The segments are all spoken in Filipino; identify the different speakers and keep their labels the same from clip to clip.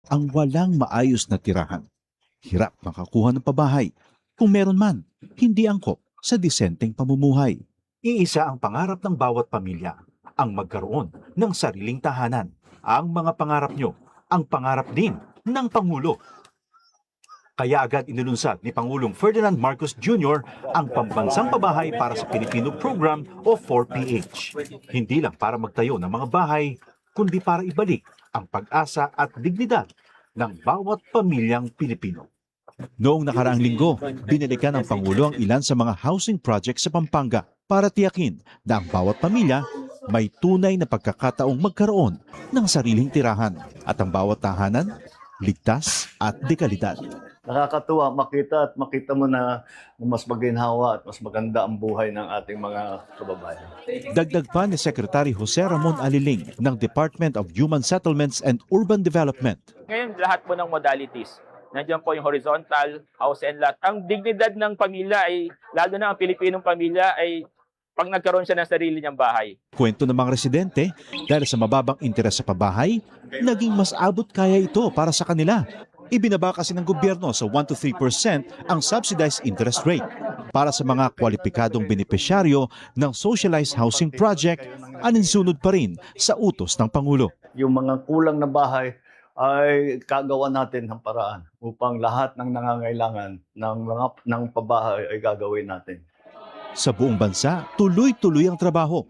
Speaker 1: ang walang maayos na tirahan. Hirap makakuha ng pabahay. Kung meron man, hindi angkop sa disenteng pamumuhay. Iisa ang pangarap ng bawat pamilya, ang magkaroon ng sariling tahanan. Ang mga pangarap nyo, ang pangarap din ng Pangulo. Kaya agad inilunsad ni Pangulong Ferdinand Marcos Jr. ang Pambansang Pabahay para sa Pilipino Program o 4PH. Hindi lang para magtayo ng mga bahay, kundi para ibalik ang pag-asa at dignidad ng bawat pamilyang Pilipino. Noong nakaraang linggo, binalikan ng Pangulo ang ilan sa mga housing projects sa Pampanga para tiyakin na ang bawat pamilya may tunay na pagkakataong magkaroon ng sariling tirahan at ang bawat tahanan ligtas at dekalidad.
Speaker 2: Nakakatuwa makita mo na mas maginhawa at mas maganda ang buhay ng ating mga kababayan.
Speaker 1: Dagdag pa ni Secretary Jose Ramon Aliling ng Department of Human Settlements and Urban Development.
Speaker 3: Ngayon, lahat po ng modalities. Nandiyan po yung horizontal, house and lot. Ang dignidad ng pamilya ay, lalo na ang Pilipinong pamilya, ay pag nagkaroon siya ng sarili niyang bahay.
Speaker 1: Kwento ng mga residente, dahil sa mababang interes sa pabahay, naging mas abot kaya ito para sa kanila. Ibinaba kasi ng gobyerno sa 1 to 3% ang subsidized interest rate. Para sa mga kwalipikadong benepisyaryo ng socialized housing project, aninsunod pa rin sa utos ng Pangulo.
Speaker 2: Yung mga kulang na bahay ay kagawa natin ng paraan upang lahat ng nangangailangan ng pabahay ay gagawin natin.
Speaker 1: Sa buong bansa, tuloy-tuloy ang trabaho.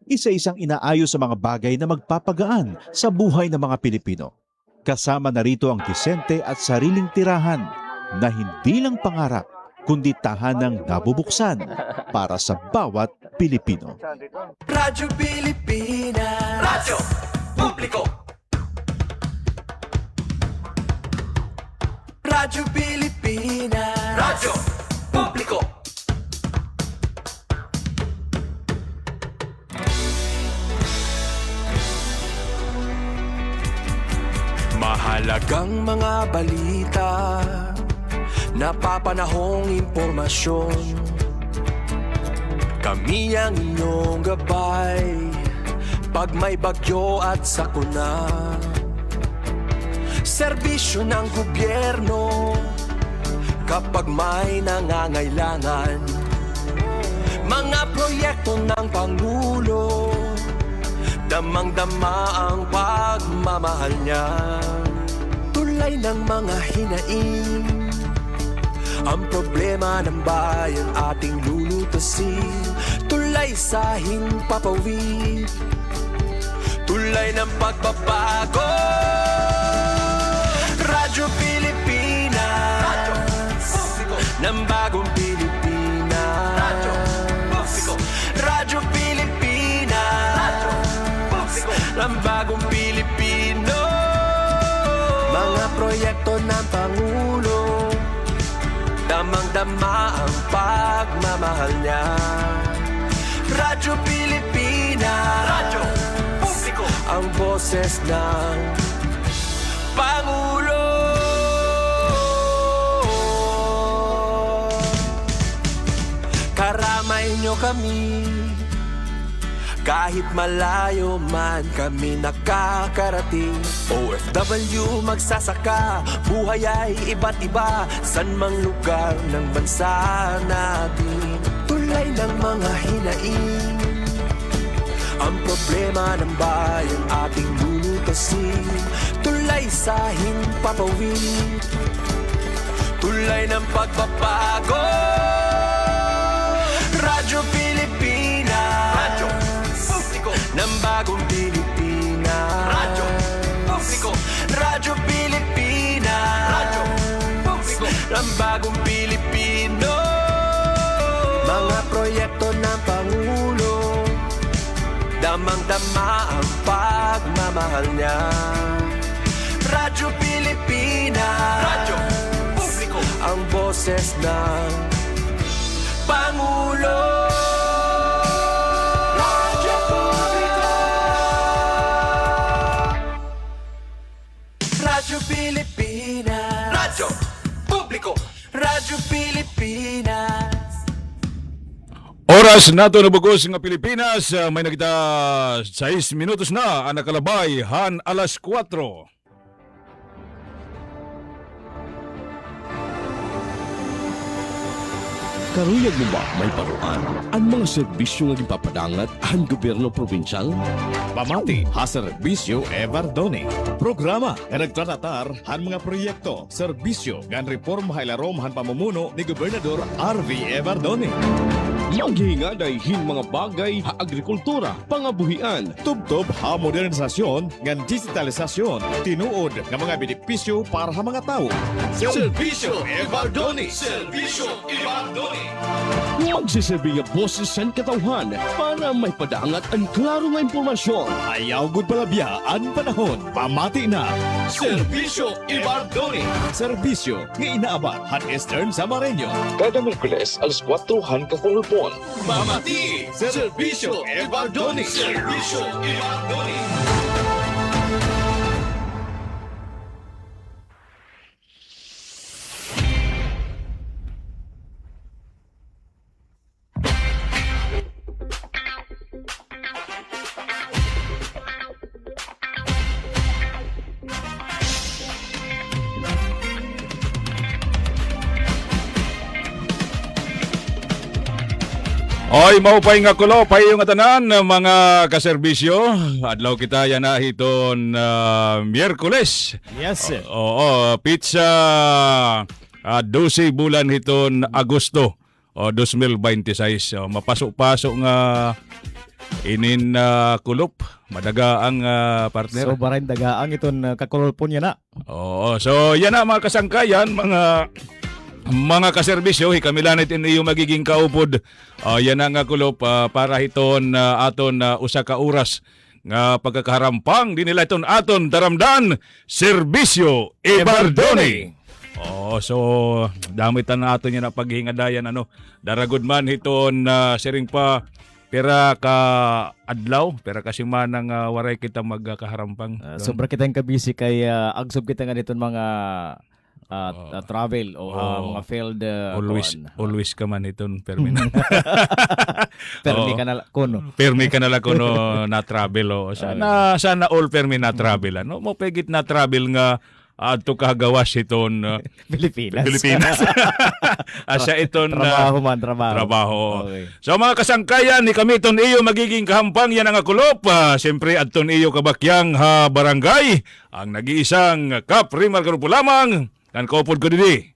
Speaker 1: Isa-isang inaayos sa mga bagay na magpapagaan sa buhay ng mga Pilipino. Kasama na rito ang disente at sariling tirahan na hindi lang pangarap, kundi tahanang nabubuksan para sa bawat Pilipino.
Speaker 4: Radyo Pilipinas, Radyo Publiko. Radyo Pilipinas, Radyo Publiko. Mahalagang mga balita, napapanahong impormasyon. Kami ang inyong gabay pag may bagyo at sakuna. Serbisyo ng gobyerno kapag may nangangailangan. Mga proyekto ng Pangulo, damang-dama ang pagmamahal niya. Tulay ng mga hinaing, ang problema ng bayan ating lulutasin. Tulay sa himpapawid, tulay ng pagbabago. Radyo Pilipinas, Radyo Publiko, ng bagong Pilipinas. Radyo Publiko, Radyo Pilipinas, Radyo Publiko, ng bagong Pilipino. Mga proyekto ng Pangulo, damang-dama ang pagmamahal niya. Radyo Pilipinas, Radyo Publiko, ang boses ng Pangulo. Karamay nyo kami, kahit malayo man kami nakakarating. OFW magsasaka, buhay ay iba't iba, san mang lugar ng bansa natin. Tulay ng mga hinaing, ang problema ng bayan ating lulutasin. Tulay sa himpapawid, tulay ng pagbabago. Radyo Pilipinas, Radyo Publiko, ng bagong Pilipinas. Radyo Publiko, Radyo Pilipinas, Radyo Publiko, ng bagong Pilipino. Mga proyekto ng Pangulo, damang-dama ang pagmamahal niya. Radyo Pilipinas, Radyo Publiko, ang boses ng Pangulo. Radyo Publiko, Radyo Pilipinas, Radyo Publiko, Radyo Pilipinas.
Speaker 5: Oras nato na bugos nga Pilipinas, may nagita 6 minutos na ang nakalabay han alas 4.
Speaker 6: Karuyag mo ba may paruan? Ang mga serbisyo nga gipapadangat ang gobyerno probinsyal?
Speaker 7: Pamati, ha serbisyo Evardoni. Programa nga nagtratatar han mga proyekto, serbisyo gan reforma hailarom han pamumuno ni Gobernador RV Evardoni.
Speaker 6: Maghinga dayhin mga bagay ha agrikultura, pangabuhian,
Speaker 7: Tubtob ha modernisasyon ngan digitalisasyon, tinuod nga mga benepisyo para sa mga tao. Serbisyo Evardoni. Serbisyo Evardoni.
Speaker 6: huwag sisabi nga boses san katawhan para may padangat ang klaro nga impormasyon.
Speaker 7: Ayaw gud palabya ang panahon. Pamati na. Serbisyo Evardoni. Serbisyo nga inaabat han Eastern Samareño.
Speaker 6: Kada Merkules, alas 4 kakulupon.
Speaker 7: Pamati. Serbisyo Evardoni. Serbisyo Evardoni.
Speaker 5: Oy, maupay nga kulo, payo nga tanan mga kaserbisyo. Adlaw kita yan na hiton Miyerkules.
Speaker 2: Yes, sir.
Speaker 5: Oo, pizza 12 bulan hiton Agosto 2026. Mapasok-pasok nga inin kulop. Madaga ang partner.
Speaker 8: So barain dagaang iton kakulpon niya na.
Speaker 5: Oo, so yan na mga kasangkayan, mga kaserbisyo, hikamilanit in iyo magiging kaupod. Yan ang nga kulop para hiton aton usa ka oras nga pagkakaharampang di nila iton aton daramdan serbisyo Evardoni. So damitan na aton yan na paghingadayan daragod man hiton siring pa pera ka adlaw, pera kasi manang waray kita magkaharampang.
Speaker 8: Sobra kita yung kabisi kay agsob kita nga niton mga travel o mga failed
Speaker 5: always ka man iton permi
Speaker 8: permi ka na kuno.
Speaker 5: Permi ka na lang kuno na travel sana all permi na travel mo pegit na travel nga adto kahagawas iton Pilipinas. Asya iton trabaho.
Speaker 8: Okay.
Speaker 5: So mga kasangkayan ni kami iton iyo magiging kahampang yan ang kulop. Siyempre adton iyo kabakyang ha barangay ang nag-iisang Kaprimar Grupo lamang kan kaupod ko didi.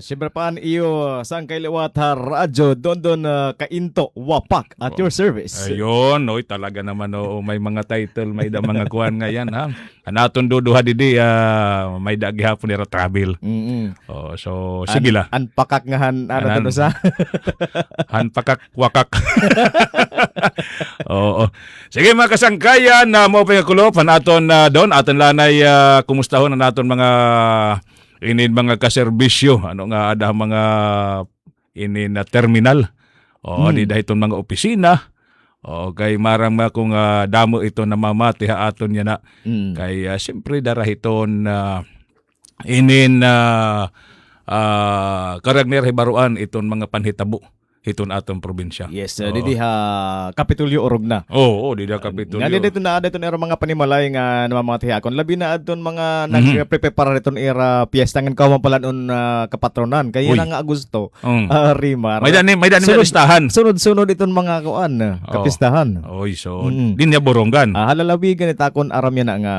Speaker 8: Siyempre paan iyo sang kailiwat ha radyo don kainto wapak at your service.
Speaker 5: Ayun, talaga naman may mga title, may da mga kuan nga yan ha. Anaton duduha didi may da gihapon nira travel. So sige la.
Speaker 8: Anpakak nga to sa.
Speaker 5: Hanpakak wakak. Oo. Sige mga kasangkayan na mo pa kulop aton don aton lanay kumustahon ang aton mga inin mga kaserbisyo nga ada mga inin na terminal di dahiton mga opisina kay marang kung damo ito na mamati ha aton yan na kay siyempre darahiton inin karagner hibaruan iton mga panhitabo hiton aton probinsya.
Speaker 8: Yes, didi ha Kapitulyo orog na.
Speaker 5: Oo, didi ha Kapitulyo.
Speaker 8: Nga dito na dito era mga panimalay nga mga tihakon labi na adton mga nagprepare iton era piyesta ngan kawan pala kapatronan kaya na nga Agosto. Rimar.
Speaker 5: May dani listahan.
Speaker 8: Sunod-sunod iton mga kuan kapistahan.
Speaker 5: Oy, so din niya borongan.
Speaker 8: Halalabigan itakon aram yan na nga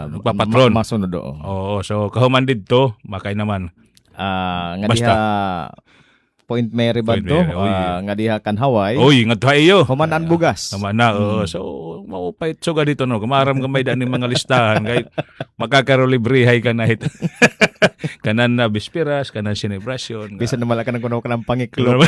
Speaker 5: magpapatron.
Speaker 8: Masunod
Speaker 5: Oo, so kahuman didto makay naman.
Speaker 8: Nga diha Point Mary ba to? Nga diha kan Hawaii.
Speaker 5: Oy, nga tayo.
Speaker 8: Humanan bugas.
Speaker 5: Humana, so maupait suga dito kumaram gamay dani mga listahan kay magkakarolebrihay ka na ito. Kanan na bispiras, kanan selebrasyon.
Speaker 8: Bisan na malaka ng kuno ka ng pangiklop.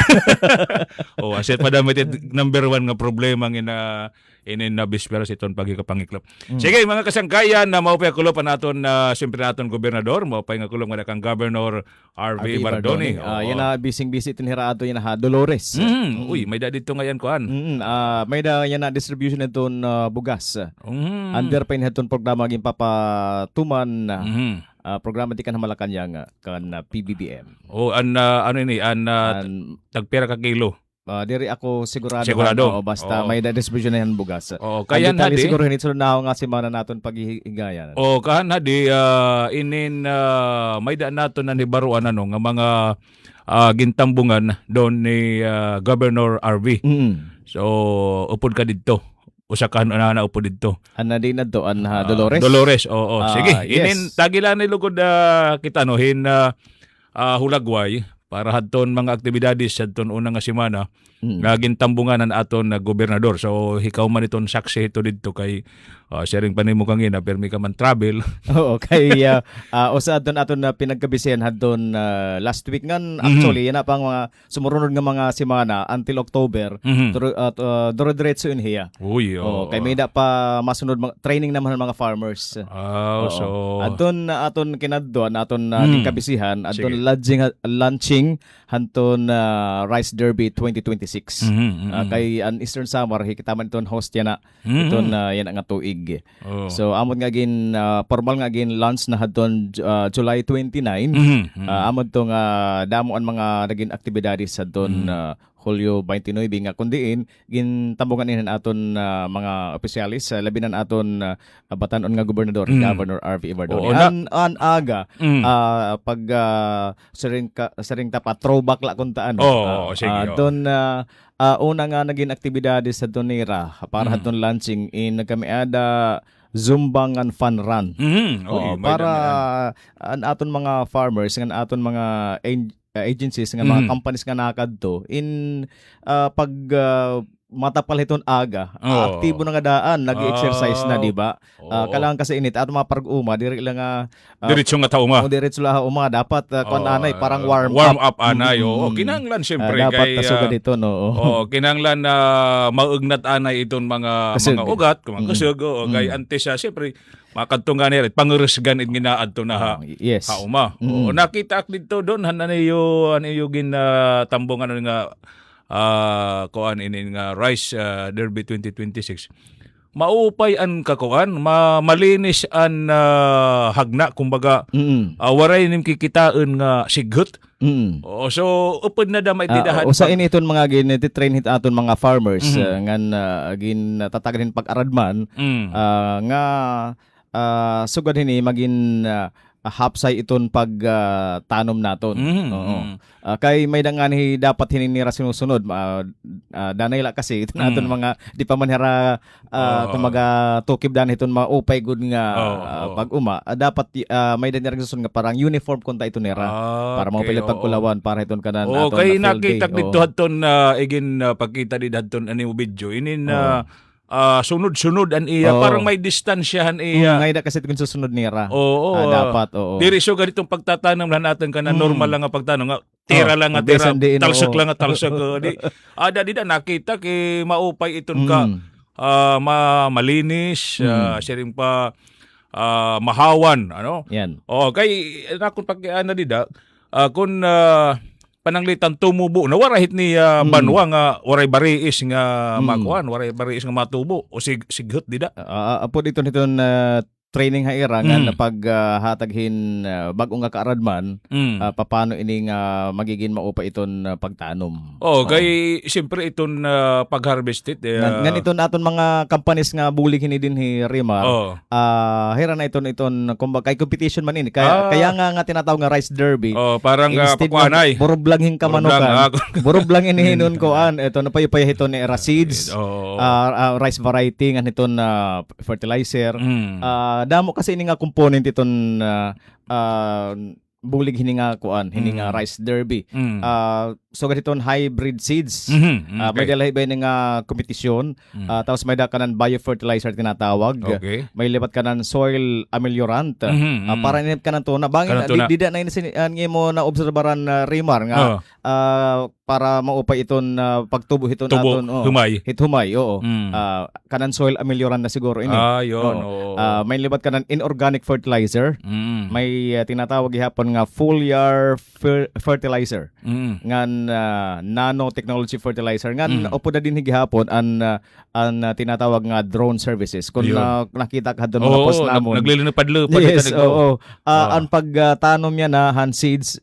Speaker 5: Aset madami number 1 nga problema nga inin na bisperas iton pagikapangiklop. Sige mga kasangkayan na maupay kulop naton siyempre naton gobernador, maupay nga kulop nga kang Governor RV Evardoni.
Speaker 8: Yan na bising-bisi iton hiraado yan ha Dolores.
Speaker 5: Uy, may da dito ngayon kuan.
Speaker 8: May da yan na distribution iton bugas. Under pa iton programa gin papatuman programa di kan Malacanang kan PBBM.
Speaker 5: Ano ini tagpera ka kilo.
Speaker 8: diri ako sigurado.
Speaker 5: Sigurado.
Speaker 8: Oo, basta
Speaker 5: Oo.
Speaker 8: may distribution na yan bugas.
Speaker 5: Oo, kaya
Speaker 8: Ang
Speaker 5: na
Speaker 8: detalye
Speaker 5: di.
Speaker 8: siguro hinit sunod na ako nga si mana naton paghihigayan.
Speaker 5: O kana di may daan nato na ni baruan ano nga mga gintambungan doon ni Governor RV. So upod ka didto. Usa ka na upod didto.
Speaker 8: Ana din na doon Dolores.
Speaker 5: Dolores. Oo. Sige.
Speaker 8: Yes.
Speaker 5: Inin tagilan ni lugod kita no hulagway para hadton mga aktibidades hadton una nga semana nga gintambungan ang aton na gobernador. So hikaw man iton saksi ito didto kay sharing panimo kang ina permi ka man travel.
Speaker 8: Oo, kay usa aton na pinagkabisihan hadton last week ngan actually yan na pang mga sumurunod nga mga semana until October. Duro-diretso in hiya.
Speaker 5: Uy.
Speaker 8: Oh, kay may da pa masunod training naman ng mga farmers.
Speaker 5: So
Speaker 8: aton kinadto aton kabisihan aton
Speaker 5: Sige.
Speaker 8: launching hanton Rice Derby 2026. Kay an Eastern Samar hikita man iton host yan na iton yan nga tuig.
Speaker 5: Oh.
Speaker 8: So amon nga gin formal nga gin launch na hadton July 29. Amon tong damo ang mga naging aktibidades hadton Hulyo 29 nga kundiin gintambungan inan aton mga opisyalis labi na aton batan-on nga gobernador Governor RV Evardoni. An aga pag sering ta pa throwback la kuntaan.
Speaker 5: Sige.
Speaker 8: Don una nga naging aktibidades sa Donera para hadton launching in nagkamiada Zumbangan Fun Run. Para an aton mga farmers nga aton mga agencies nga mga companies nga nakadto in pag matapal hiton aga aktibo na nga daan nag-exercise na di ba kailangan kasi init at mga parg-uma diri lang
Speaker 5: diretso nga tauma.
Speaker 8: diretso lang uma dapat kon anay parang warm
Speaker 5: up anay. Kinahanglan siyempre
Speaker 8: dapat
Speaker 5: kay
Speaker 8: tasugad dito no.
Speaker 5: Kinahanglan na maugnat anay iton mga ugat mga kusog kay antes siyempre makadtungan ni panguresgan it ginaad to na
Speaker 8: yes.
Speaker 5: hauma. Nakita ak dito doon hanayo gin tambungan nga kuan ini nga Rice Derby 2026. Maupay an kakuan, malinis an hagna kumbaga. Waray nim kikitaan nga sigut. So upod na damay tidahan.
Speaker 8: Usa ini iton mga gin-train hit aton mga farmers ngan gin tatagahin pag-aradman nga sugad hini magin hapsay iton pag tanom naton. Kay may dangani dapat hininira sinusunod. Danay la kasi iton naton mga di pa man hara kumaga tukib dan iton mga upay good nga pag uma dapat may danira susunod nga parang uniform kunta ito nira para mo pili pagkulawan para iton kanan aton.
Speaker 5: Kay nakita dito hadton igin pagkita di hadton ani video inin sunod-sunod an iya parang may distansyahan iya.
Speaker 8: Ngay da kasi kung susunod nira.
Speaker 5: Dapat. Diri so ganitong pagtatanong lang natin kana normal lang nga pagtanong nga tira lang nga tira talsok lang nga talsok di di nakita kay maupay iton ka malinis siring pa mahawan ano.
Speaker 8: Yan.
Speaker 5: Kay nakon pag dida kun pananglitan tumubo na warahit ni banwa nga waray bariis nga makuan waray bariis nga matubo o sighot dida
Speaker 8: apod iton training haira nga pag hataghin bag-o nga kaaradman paano ini nga magiging maupa iton pagtanom.
Speaker 5: Kay siyempre iton pag-harvest it
Speaker 8: nganiton aton mga companies nga bulig hini din Rimar hira na iton kumbaga kay competition man ini kaya nga tinatawag nga Rice Derby.
Speaker 5: Parang pakuanay
Speaker 8: burog lang hin kamanukan burog lang inihinon koan ito na payupay hiton ni seeds rice variety nga hiton fertilizer damo kasi ini nga component iton bulig hini nga kuan hini nga Rice Derby. So gatiton hybrid seeds. May dalahi ba nga kompetisyon. Tapos may da kanan biofertilizer tinatawag. May lipat kanan soil ameliorant. Para inip kanan to na bangin di na ini mo na obserbaran Rimar nga para maupay iton pagtubo hiton naton
Speaker 5: humay.
Speaker 8: Humay kanan soil ameliorant na siguro ini. May lipat kanan inorganic fertilizer. May tinatawag gihapon nga foliar fertilizer. Ngan nanotechnology fertilizer ngan upo na din gihapon an tinatawag nga drone services kun nakita ka hadon mga post namon
Speaker 5: naglilipad-lipad
Speaker 8: yes an pagtanom niya na hand seeds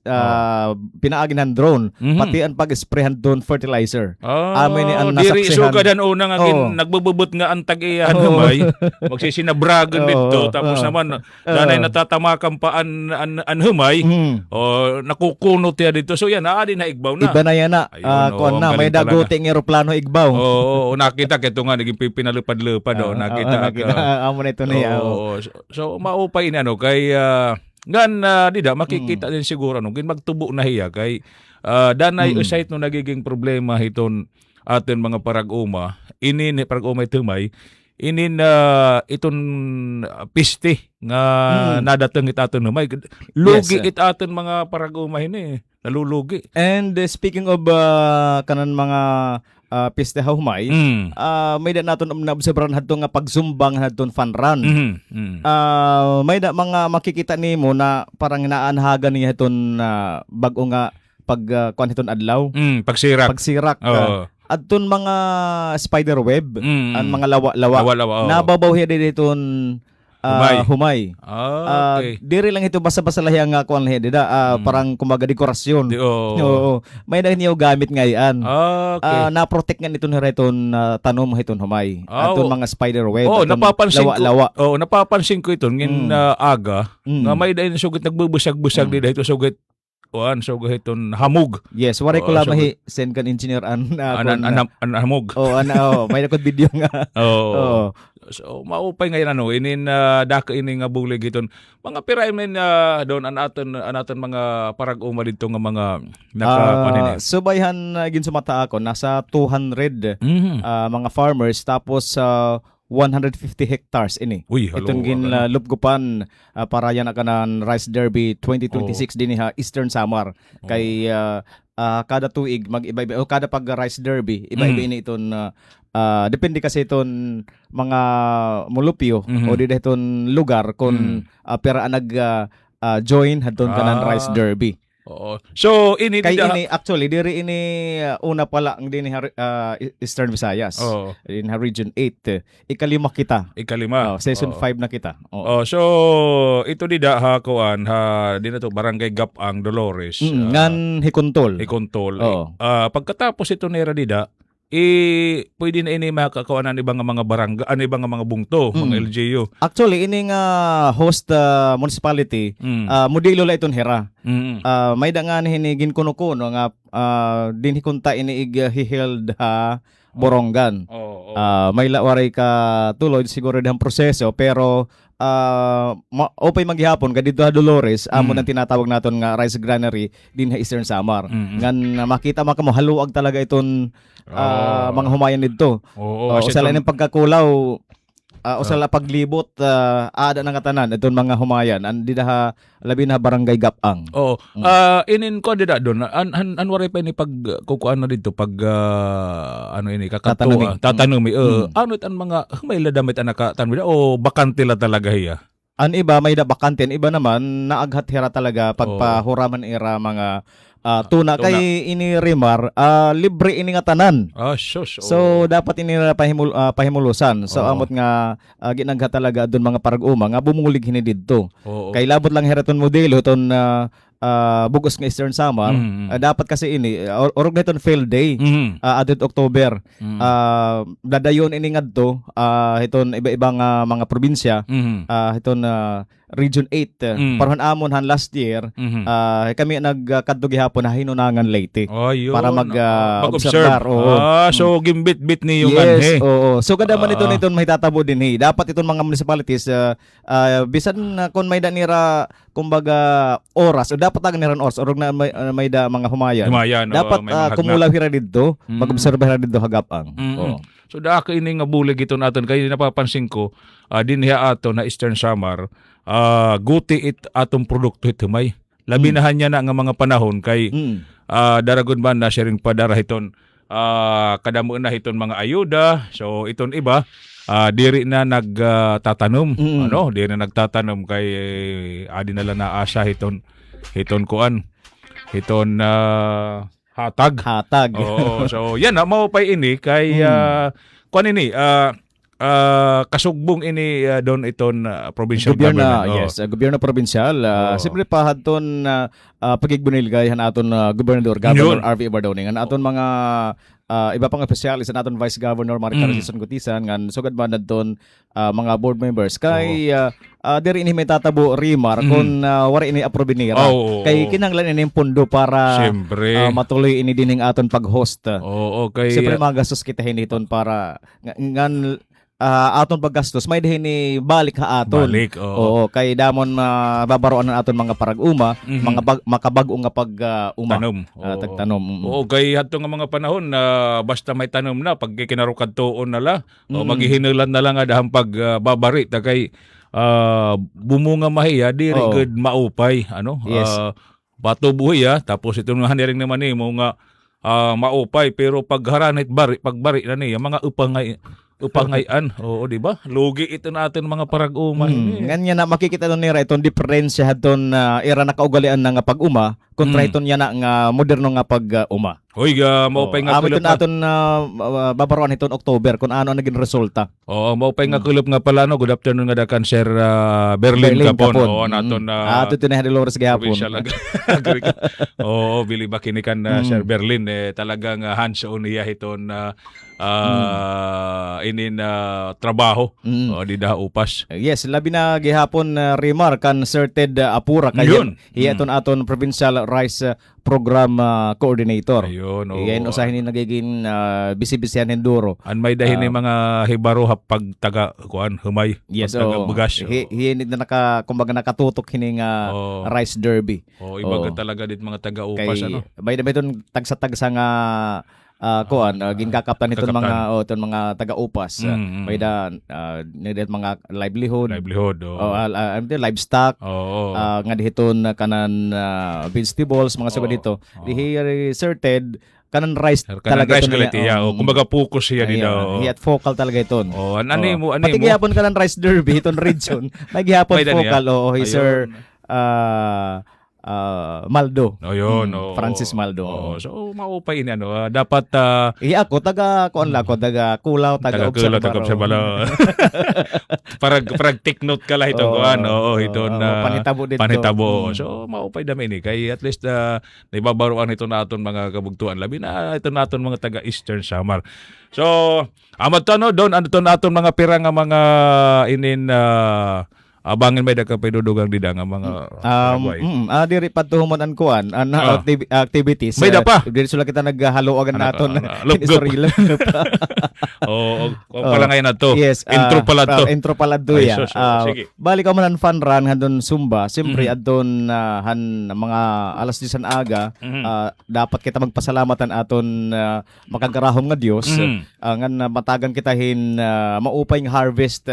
Speaker 8: pinaagin ng drone pati ang pag mag-sprayhan doon fertilizer.
Speaker 5: Oh,
Speaker 8: Amin ni ang
Speaker 5: diri
Speaker 8: nasaksihan.
Speaker 5: sugadan una nga
Speaker 8: Oo.
Speaker 5: nagbububot nga ang tag-iyan
Speaker 8: Oo.
Speaker 5: humay. Magsisinabragan
Speaker 8: Oo,
Speaker 5: dito tapos
Speaker 8: oo.
Speaker 5: naman nanay natatamakan pa an humay.
Speaker 8: Mm.
Speaker 5: O nakukunot ya dito. So yan, din na igbaw na.
Speaker 8: Iba na yan na.
Speaker 5: Ayun,
Speaker 8: Kuwan
Speaker 5: ang
Speaker 8: na, may
Speaker 5: galing talaga.
Speaker 8: daguting eroplano igbaw.
Speaker 5: Oo, nakita kito nga naging pinalupad-lupad nakita
Speaker 8: Amo na ito niya.
Speaker 5: Oo. So maupay ni ano kay dida makikita din siguro no gin magtubo na hiya kay danay usay no nagiging problema hiton aton mga parag-uma inin parag-uma tumay inin iton piste nga nadateng it aton humay lugi
Speaker 8: Yes,
Speaker 5: it aton mga parag-uma hini nalulugi.
Speaker 8: And speaking of kanan mga piste humay, may da naton naobserbahan hadto nga pagzumbang hadton fun run. May da mga makikita nimo na parang naanhagan niya hiton bag-o nga kuan hiton adlaw.
Speaker 5: Pagsirak.
Speaker 8: Pagsirak.
Speaker 5: Oo.
Speaker 8: Adton mga spider web, ang mga lawa-lawa.
Speaker 5: Lawa-lawa.
Speaker 8: Nababaw hiya diton humay.
Speaker 5: Okay.
Speaker 8: Diri lang ito basta-basta lahi nga kuan lahi dida parang kumaga dekorasyon. Oo. May dahil niyo gamit ngayon.
Speaker 5: Okay.
Speaker 8: Na-protect nga niton hiton tanom hiton humay. Aton mga spider web.
Speaker 5: Oh,
Speaker 8: aton
Speaker 5: napapansin
Speaker 8: lawa-lawa.
Speaker 5: ko. Oh, napapansin ko ito ngin aga nga may dahil sugit nagbubusag-busag di dahil sugit sugit hiton hamog.
Speaker 8: Yes, waray ko
Speaker 5: Oo,
Speaker 8: lamang send kan engineer
Speaker 5: Hamog.
Speaker 8: may nakot video nga.
Speaker 5: Oo. So maupay ngayon inin daka ini nga bulig iton mga piray men doon an aton mga parag-uma dito nga mga nakapanini.
Speaker 8: Subayhan gin sumata ako nasa 200 mga farmers tapos 150 hectares ini.
Speaker 5: Uy, hello.
Speaker 8: Itong ginlupgupan para yan akanan Rice Derby 2026 din ha Eastern Samar. Kay kada tuig mag-iba-iba o kada pag Rice Derby iba-iba ini iton depende kasi iton mga mulupyo o di iton lugar kung pera nag join hadton kanan Rice Derby.
Speaker 5: Oo. So ini
Speaker 8: Kay ini actually diri ini una pala ang din Eastern Visayas. In Region 8 ikalima kita.
Speaker 5: Ikalima.
Speaker 8: Season 5 na kita.
Speaker 5: So ito dida ha kuan ha di na to barangay Gapang Dolores.
Speaker 8: Ngan hikuntol.
Speaker 5: Hikuntol.
Speaker 8: Oo.
Speaker 5: Pagkatapos ito nera dida pwede na ini makakawanan ibang mga barangay, ibang mga bungto, mga LGU.
Speaker 8: Actually ini nga host municipality modelo la iton hera. May dangan hinigin kuno-kuno nga din hikunta ini hiheld Borongan. May lawaray ka tuloy siguro dihang proseso pero opay maghihapon kadito ha Dolores amo nang tinatawag naton nga rice granary din ha Eastern Samar. Ngan makita mo haluag talaga iton mga humayan didto. Usala ning pagkakulaw usala paglibot ada nang katanan iton mga humayan andi ha labi na barangay Gapang.
Speaker 5: Inin ko dida don anwari pa ni pag kukuan na dito pag ini tatanumi. Ano ang mga may ladamit anak tanmi o bakante la talaga hiya.
Speaker 8: An iba may da bakante, iba naman naaghat hera talaga pagpahuraman ira mga tuna kay ini rimar libre ini nga tanan. So dapat ini pahimulusan. So amot nga ginagha talaga adun mga parag-uma nga bumulig hini didto. Kay labot lang heraton modelo ton bugos nga Eastern Samar dapat kasi ini orog neton field day adto October dadayon ini ngadto hiton iba-ibang mga probinsya hiton Region 8 parang amon han last year kami nagkadto gihapon na hinunangan Leyte para mag-observe.
Speaker 5: So gimbit-bit ni yung
Speaker 8: yes, so kada man ito niton mahitatabo din dapat iton mga municipalities bisan kung may danira kumbaga oras o dapat ang niran oras orog na may da mga humayan dapat kumulaw hira didto mag-observe hira didto hagapang.
Speaker 5: So daka ini nga bulig ito naton kay napapansin ko dinhi ato na Eastern Samar guti it atong produkto ito may labi na hanya na nga mga panahon kay daragon ba na sharing padara hiton kadamo na hiton mga ayuda so iton iba diri na nagtatanom diri na nagtatanom kay adi na lang na asa hiton kuan hiton hatag.
Speaker 8: Hatag.
Speaker 5: So yan mao pay ini kay kuan ini kasugbong ini doon iton provincial
Speaker 8: Gobyerno,
Speaker 5: government. Oh.
Speaker 8: yes, gobyerno provincial.
Speaker 5: Oo.
Speaker 8: Siyempre pa hadton pagigbunilgay han aton Governor
Speaker 5: Yun.
Speaker 8: RV Bardone ngan aton mga iba pang opisyalis an aton Vice Governor Maricar Season Gutisan ngan sugad ba nadton mga board members kay diri ini may tatabo rimar kung wari ini approve nira.
Speaker 5: Oo.
Speaker 8: Kay kinanglan ini pundo para
Speaker 5: Siyempre.
Speaker 8: matuloy ini dining aton pag-host.
Speaker 5: Oo, kay
Speaker 8: Siyempre magastos kita hiniton para ngan aton paggastos may dihini balik ha aton.
Speaker 5: balik.
Speaker 8: Oo, kay damon babaroan ang aton mga parag-uma, mga makabag-o nga pag-uma.
Speaker 5: Tanom. Oo.
Speaker 8: Tagtanom.
Speaker 5: Oo, kay hadto nga mga panahon na basta may tanom na pag kinarukad tuon na la, o maghihinulan na lang adahang pag babari ta kay bumunga mahiya diri
Speaker 8: Oo.
Speaker 5: good maupay ano.
Speaker 8: Yes.
Speaker 5: Bato buhi tapos ito nga haniring naman ni mo nga maupay pero pag haranit pagbari na niya mga upangayan. Oo, di ba? Lugi ito natin mga parag-uma.
Speaker 8: Ganyan na makikita nun nira itong diferensya hadton era nakaugalian na nga pag-uma kontra iton yan na nga moderno nga pag-uma.
Speaker 5: Hoy, maupay nga
Speaker 8: Amo
Speaker 5: kulop
Speaker 8: iton aton babaroan iton October kung ano ang naging resulta.
Speaker 5: Oo, maupay nga kulop nga pala no. Good afternoon nga dakan Sir Berlin Capon. Oo, naton
Speaker 8: Ato ito na Dolores gihapon.
Speaker 5: provincial Oo, bili ba kinikan Sir Berlin talagang hands-on niya iton inin trabaho. O di da upas.
Speaker 8: Yes, labi na gihapon remark concerted apura
Speaker 5: Yun.
Speaker 8: kayon. Iyaton aton provincial rice program coordinator.
Speaker 5: Ayun, oo.
Speaker 8: Iyan usahin ni nagiging bisi-bisihan enduro.
Speaker 5: An may dahin ni mga hibaro pag taga kuan humay.
Speaker 8: Yes,
Speaker 5: pag taga
Speaker 8: oo.
Speaker 5: bugas.
Speaker 8: Hiyan na kumbaga nakatutok hining
Speaker 5: Oo.
Speaker 8: rice derby.
Speaker 5: Oh, iba
Speaker 8: Oo.
Speaker 5: ka talaga dit mga taga
Speaker 8: Kay
Speaker 5: upas ano.
Speaker 8: may doon tagsa-tagsa nga kuan ginkakaptan iton
Speaker 5: Kakaptan.
Speaker 8: mga iton mga taga-upas. May da need mga livelihood.
Speaker 5: Livelihood.
Speaker 8: Livestock.
Speaker 5: Oo.
Speaker 8: Nga dihiton kanan vegetables mga sugad
Speaker 5: Oo.
Speaker 8: dito. Dihi reserted kanan rice
Speaker 5: Kanang
Speaker 8: talaga
Speaker 5: rice
Speaker 8: ito
Speaker 5: galit iya. Kumbaga focus siya di daw.
Speaker 8: Hiyat focal talaga ito.
Speaker 5: Oh, ano mo,
Speaker 8: Pati gihapon kanan rice derby iton region. May gihapon
Speaker 5: May dani,
Speaker 8: focal oo
Speaker 5: Ayun.
Speaker 8: Sir Maldo.
Speaker 5: Oh, yun. oo.
Speaker 8: Francis Maldo.
Speaker 5: Oo. So, maupay ini ano. Dapat
Speaker 8: Ako taga kuan la ko taga Kulaw taga
Speaker 5: taga-kulo,
Speaker 8: Observer.
Speaker 5: taga-obserbalo. Parag take note ka lang itong kuan. Oo, iton
Speaker 8: panitabo dito.
Speaker 5: panitabo. So, maupay dami ni. Kay at least naibabaruan ito naton mga kabugtuan. Labi na ito naton mga taga-Eastern Samar. So, amat to no, doon ano to naton mga pira nga mga inin abangin may dakapidudugang dida nga mga Paraguay.
Speaker 8: Diri patuhumon an kuan an activities.
Speaker 5: May dapa.
Speaker 8: Diri sila kita naghaloagan naton.
Speaker 5: Lupgup. Oo, pala ngayon na to.
Speaker 8: Yes,
Speaker 5: Intro pala to.
Speaker 8: Intro pala to
Speaker 5: Ay,
Speaker 8: ya.
Speaker 5: sus, sige.
Speaker 8: Balik ka man fun run handon Zumba. Siyempre adton han mga alas 10 aga dapat kita magpasalamatan aton makagarahom nga Dios ngan matagan kita hin maupay nga harvest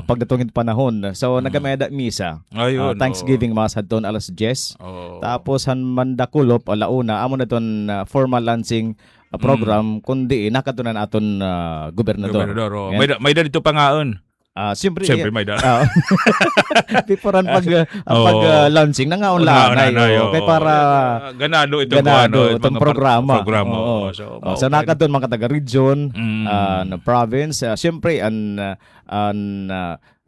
Speaker 8: pagdatong panahon. So nagameda misa.
Speaker 5: Ayun.
Speaker 8: Thanksgiving mass hadton alas 10.
Speaker 5: Oo.
Speaker 8: Tapos han mandakulop alauna amo na ton formal launching program kundi nakatunan aton gobernador.
Speaker 5: Gobernador. Oo.
Speaker 8: Yan.
Speaker 5: May da dito pangaon.
Speaker 8: Siyempre
Speaker 5: Siyempre may da.
Speaker 8: Before pag launching nangaon
Speaker 5: Unaon
Speaker 8: lang
Speaker 5: na,
Speaker 8: kay para
Speaker 5: ganado ito
Speaker 8: ganado itong
Speaker 5: mga
Speaker 8: programa.
Speaker 5: programa.
Speaker 8: Oo.
Speaker 5: Oo. So,
Speaker 8: So nakadon mga taga region, na province, siyempre an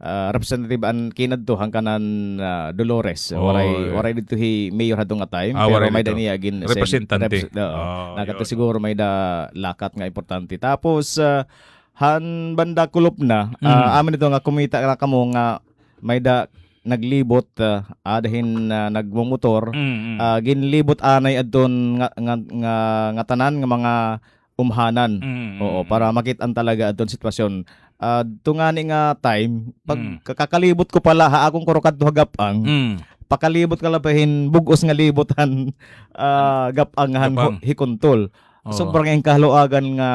Speaker 8: representative an kinadto hangkanan Dolores.
Speaker 5: Oh,
Speaker 8: Waray dito mayor hadto nga time
Speaker 5: waray
Speaker 8: pero may
Speaker 5: dito.
Speaker 8: dani agin
Speaker 5: Representante.
Speaker 8: nakato
Speaker 5: Yun.
Speaker 8: siguro may da lakat nga importante. Tapos han banda kulop na amin ito nga kumita ra kamo nga may da naglibot adahin nagmumotor ginlibot anay adton nga tanan nga mga umhanan. Oo, para makitaan talaga adton sitwasyon. Tungani nga time pag kakalibot ko pala ha akong kurokad hagapang pakalibot ka labahin bugos nga libotan gapangan
Speaker 5: Gapang.
Speaker 8: hikuntol. Sobrang yung kahaloagan nga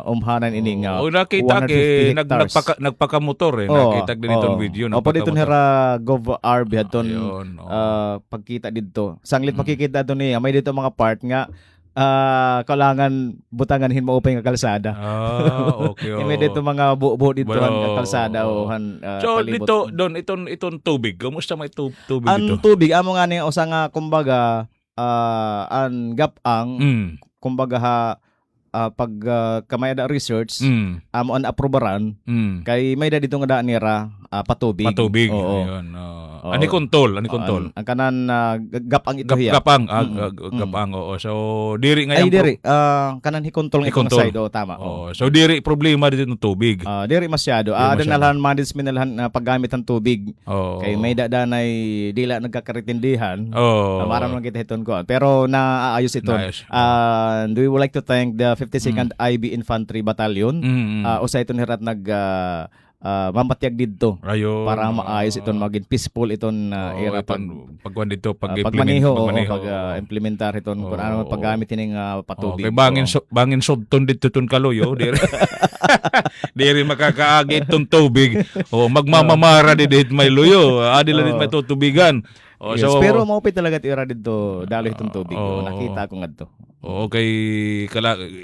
Speaker 8: umhanan ini nga.
Speaker 5: O nakita
Speaker 8: 150
Speaker 5: kay
Speaker 8: hectares.
Speaker 5: nagpakamotor nakita din itong video
Speaker 8: Opo dito nira Gov RB hadton
Speaker 5: Ayun,
Speaker 8: pagkita dito. Sanglit makikita to niya may dito mga part nga kailangan butangan hin maupay nga kalsada.
Speaker 5: Okay.
Speaker 8: May dito mga buo dito
Speaker 5: Well,
Speaker 8: nga kalsada o han
Speaker 5: So
Speaker 8: palibot.
Speaker 5: dito doon itong tubig. Kumusta may tubig
Speaker 8: Ang
Speaker 5: dito?
Speaker 8: tubig amo nga ni usa nga kumbaga an gapang kumbaga pag kamay da research amo an aprobaran
Speaker 5: Mm.
Speaker 8: kay may da dito nga daan nira patubig.
Speaker 5: Patubig.
Speaker 8: Oo.
Speaker 5: Ayun.
Speaker 8: Oo.
Speaker 5: Ani kontol, ani kontol.
Speaker 8: Ang kanan gapang ito hiya.
Speaker 5: Gapang,
Speaker 8: Mm.
Speaker 5: gapang, oo. So, diri nga
Speaker 8: Ay
Speaker 5: yung
Speaker 8: diri kanan hikontol nga itong
Speaker 5: Hikontol.
Speaker 8: side tama.
Speaker 5: Oo. So, diri problema dito ng tubig.
Speaker 8: Diri masyado.
Speaker 5: Diri masyado.
Speaker 8: Adanalan management minalhan paggamit ng tubig.
Speaker 5: Oo.
Speaker 8: Kay may dadanay dila nagkakaritindihan.
Speaker 5: Oo.
Speaker 8: Maram lang kita hiton ko. Pero naayos ito.
Speaker 5: Naayos.
Speaker 8: We would like to thank the 52nd IB Infantry Battalion. Usa ito hirat mamatyag didto
Speaker 5: Ayun.
Speaker 8: para maayos iton maging peaceful iton era
Speaker 5: pagwan dito,
Speaker 8: pagmaniho
Speaker 5: pagmaniho.
Speaker 8: implementar iton kung ano paggamit ining patubig.
Speaker 5: Okay, bangin sudton dito tun kaloyo, diri. Diri makakaagi itong tubig. Magmamamara dito may luyo. Adila dito may tutubigan.
Speaker 8: Yes, pero maupit talaga tira dito dalo itong tubig. Nakita ko ngadto.
Speaker 5: Okay,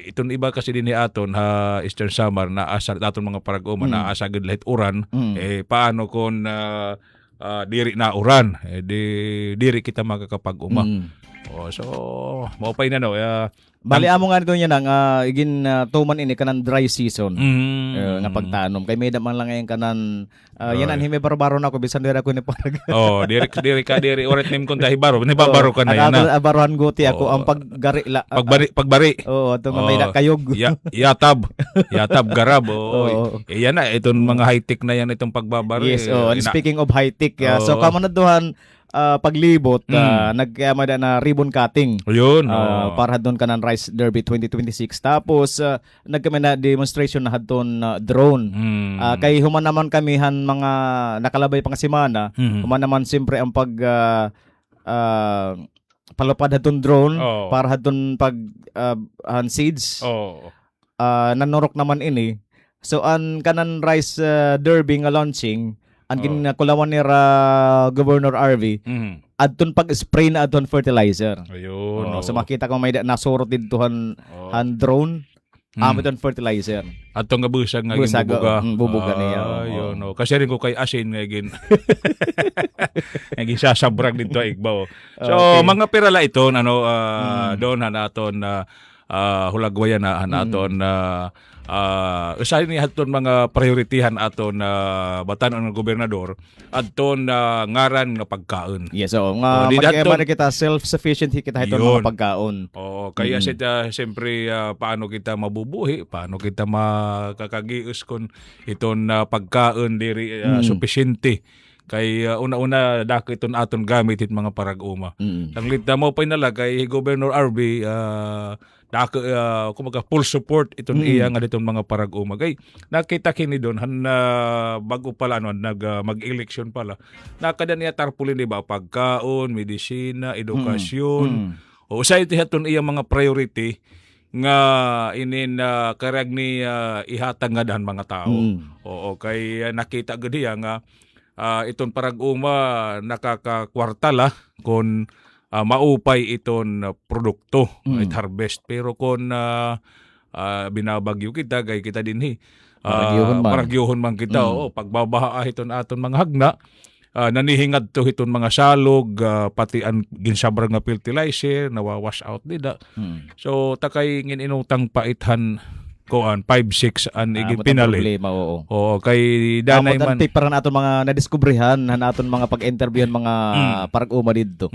Speaker 5: iton iba kasi din ni aton ha Eastern Samar na asa aton mga parag-uma na asa gid lahat uran. Paano kung diri na uran? Diri kita makakapag-uma. So maupay na no.
Speaker 8: Bali amo nga nito niya nang igin tuman ini kanan dry season. Nga pagtanom kay may man lang ngayon kanan yan an hime barbaro na ko bisan dira ko ni parag.
Speaker 5: Diri oret nim kun dahi baro, ni babaro ka na yan.
Speaker 8: Baruhan guti ako ang paggari la.
Speaker 5: Pagbari.
Speaker 8: Ato nga may kayog.
Speaker 5: Yatab garab. Yan na itong mga high-tech na yan itong pagbabari.
Speaker 8: Yes, and speaking of high-tech, so kamanadduhan paglibot nagkamada na ribbon cutting.
Speaker 5: Ayun.
Speaker 8: Para hadton kanan Rice Derby 2026. Tapos nagkami na demonstration na hadton drone. Kay human naman kami han mga nakalabay pang semana, human naman siyempre ang pag palupad hadton drone para hadton pag seeds. Nanorok naman ini. So an kanan Rice Derby nga launching ang ginakulawan ni Governor RV adton pag-spray na adton fertilizer.
Speaker 5: Ayun.
Speaker 8: So makita ko may nasurot dito han drone amiton fertilizer.
Speaker 5: Atong nga busag nga
Speaker 8: bubuga niya.
Speaker 5: Ayun. Kasi rin ko kay asin nga gin. Naging sasabrag dito igbaw. So mga pirala ito doon hanaton hulagwayan na hanaton usahay ni aton mga prioritihan aton batan-on ng gobernador aton ngaran nga pagkaon.
Speaker 8: Yes, nga magkaiba kita self-sufficient kita iton mga pagkaon.
Speaker 5: Kaya siyempre paano kita mabubuhi, paano kita makakagius kun iton pagkaon diri sufficiente. Kay una-una dako iton aton gamit it mga parag-uma. Tanglita mo pa inala kay Governor RB dako kumaga full support iton iya nga ditong mga parag-uma. Kay nakita kini don bago pala mag-election pala. Nakada niya tarpulin di ba pagkaon, medisina, edukasyon. Usay iti haton iya mga priority nga inin karag ni ihatag nga dahan mga tao. Kay nakita gud iya nga iton parag-uma nakakakwartala kon maupay iton produkto it harvest, pero kon binabagyo kita kay kita dinhi paragyohon man kita pagbabaha iton aton mga hagna nanihingad to iton mga salog pati ang ginsabrag nga fertilizer nawawash out dida. So takay ngin inutang paithan koan 5-6 an igin pinali.
Speaker 8: Problema,
Speaker 5: kay danay man
Speaker 8: para na aton mga nadiskubrihan han aton mga pag-interviewhan mga parag-uma didto.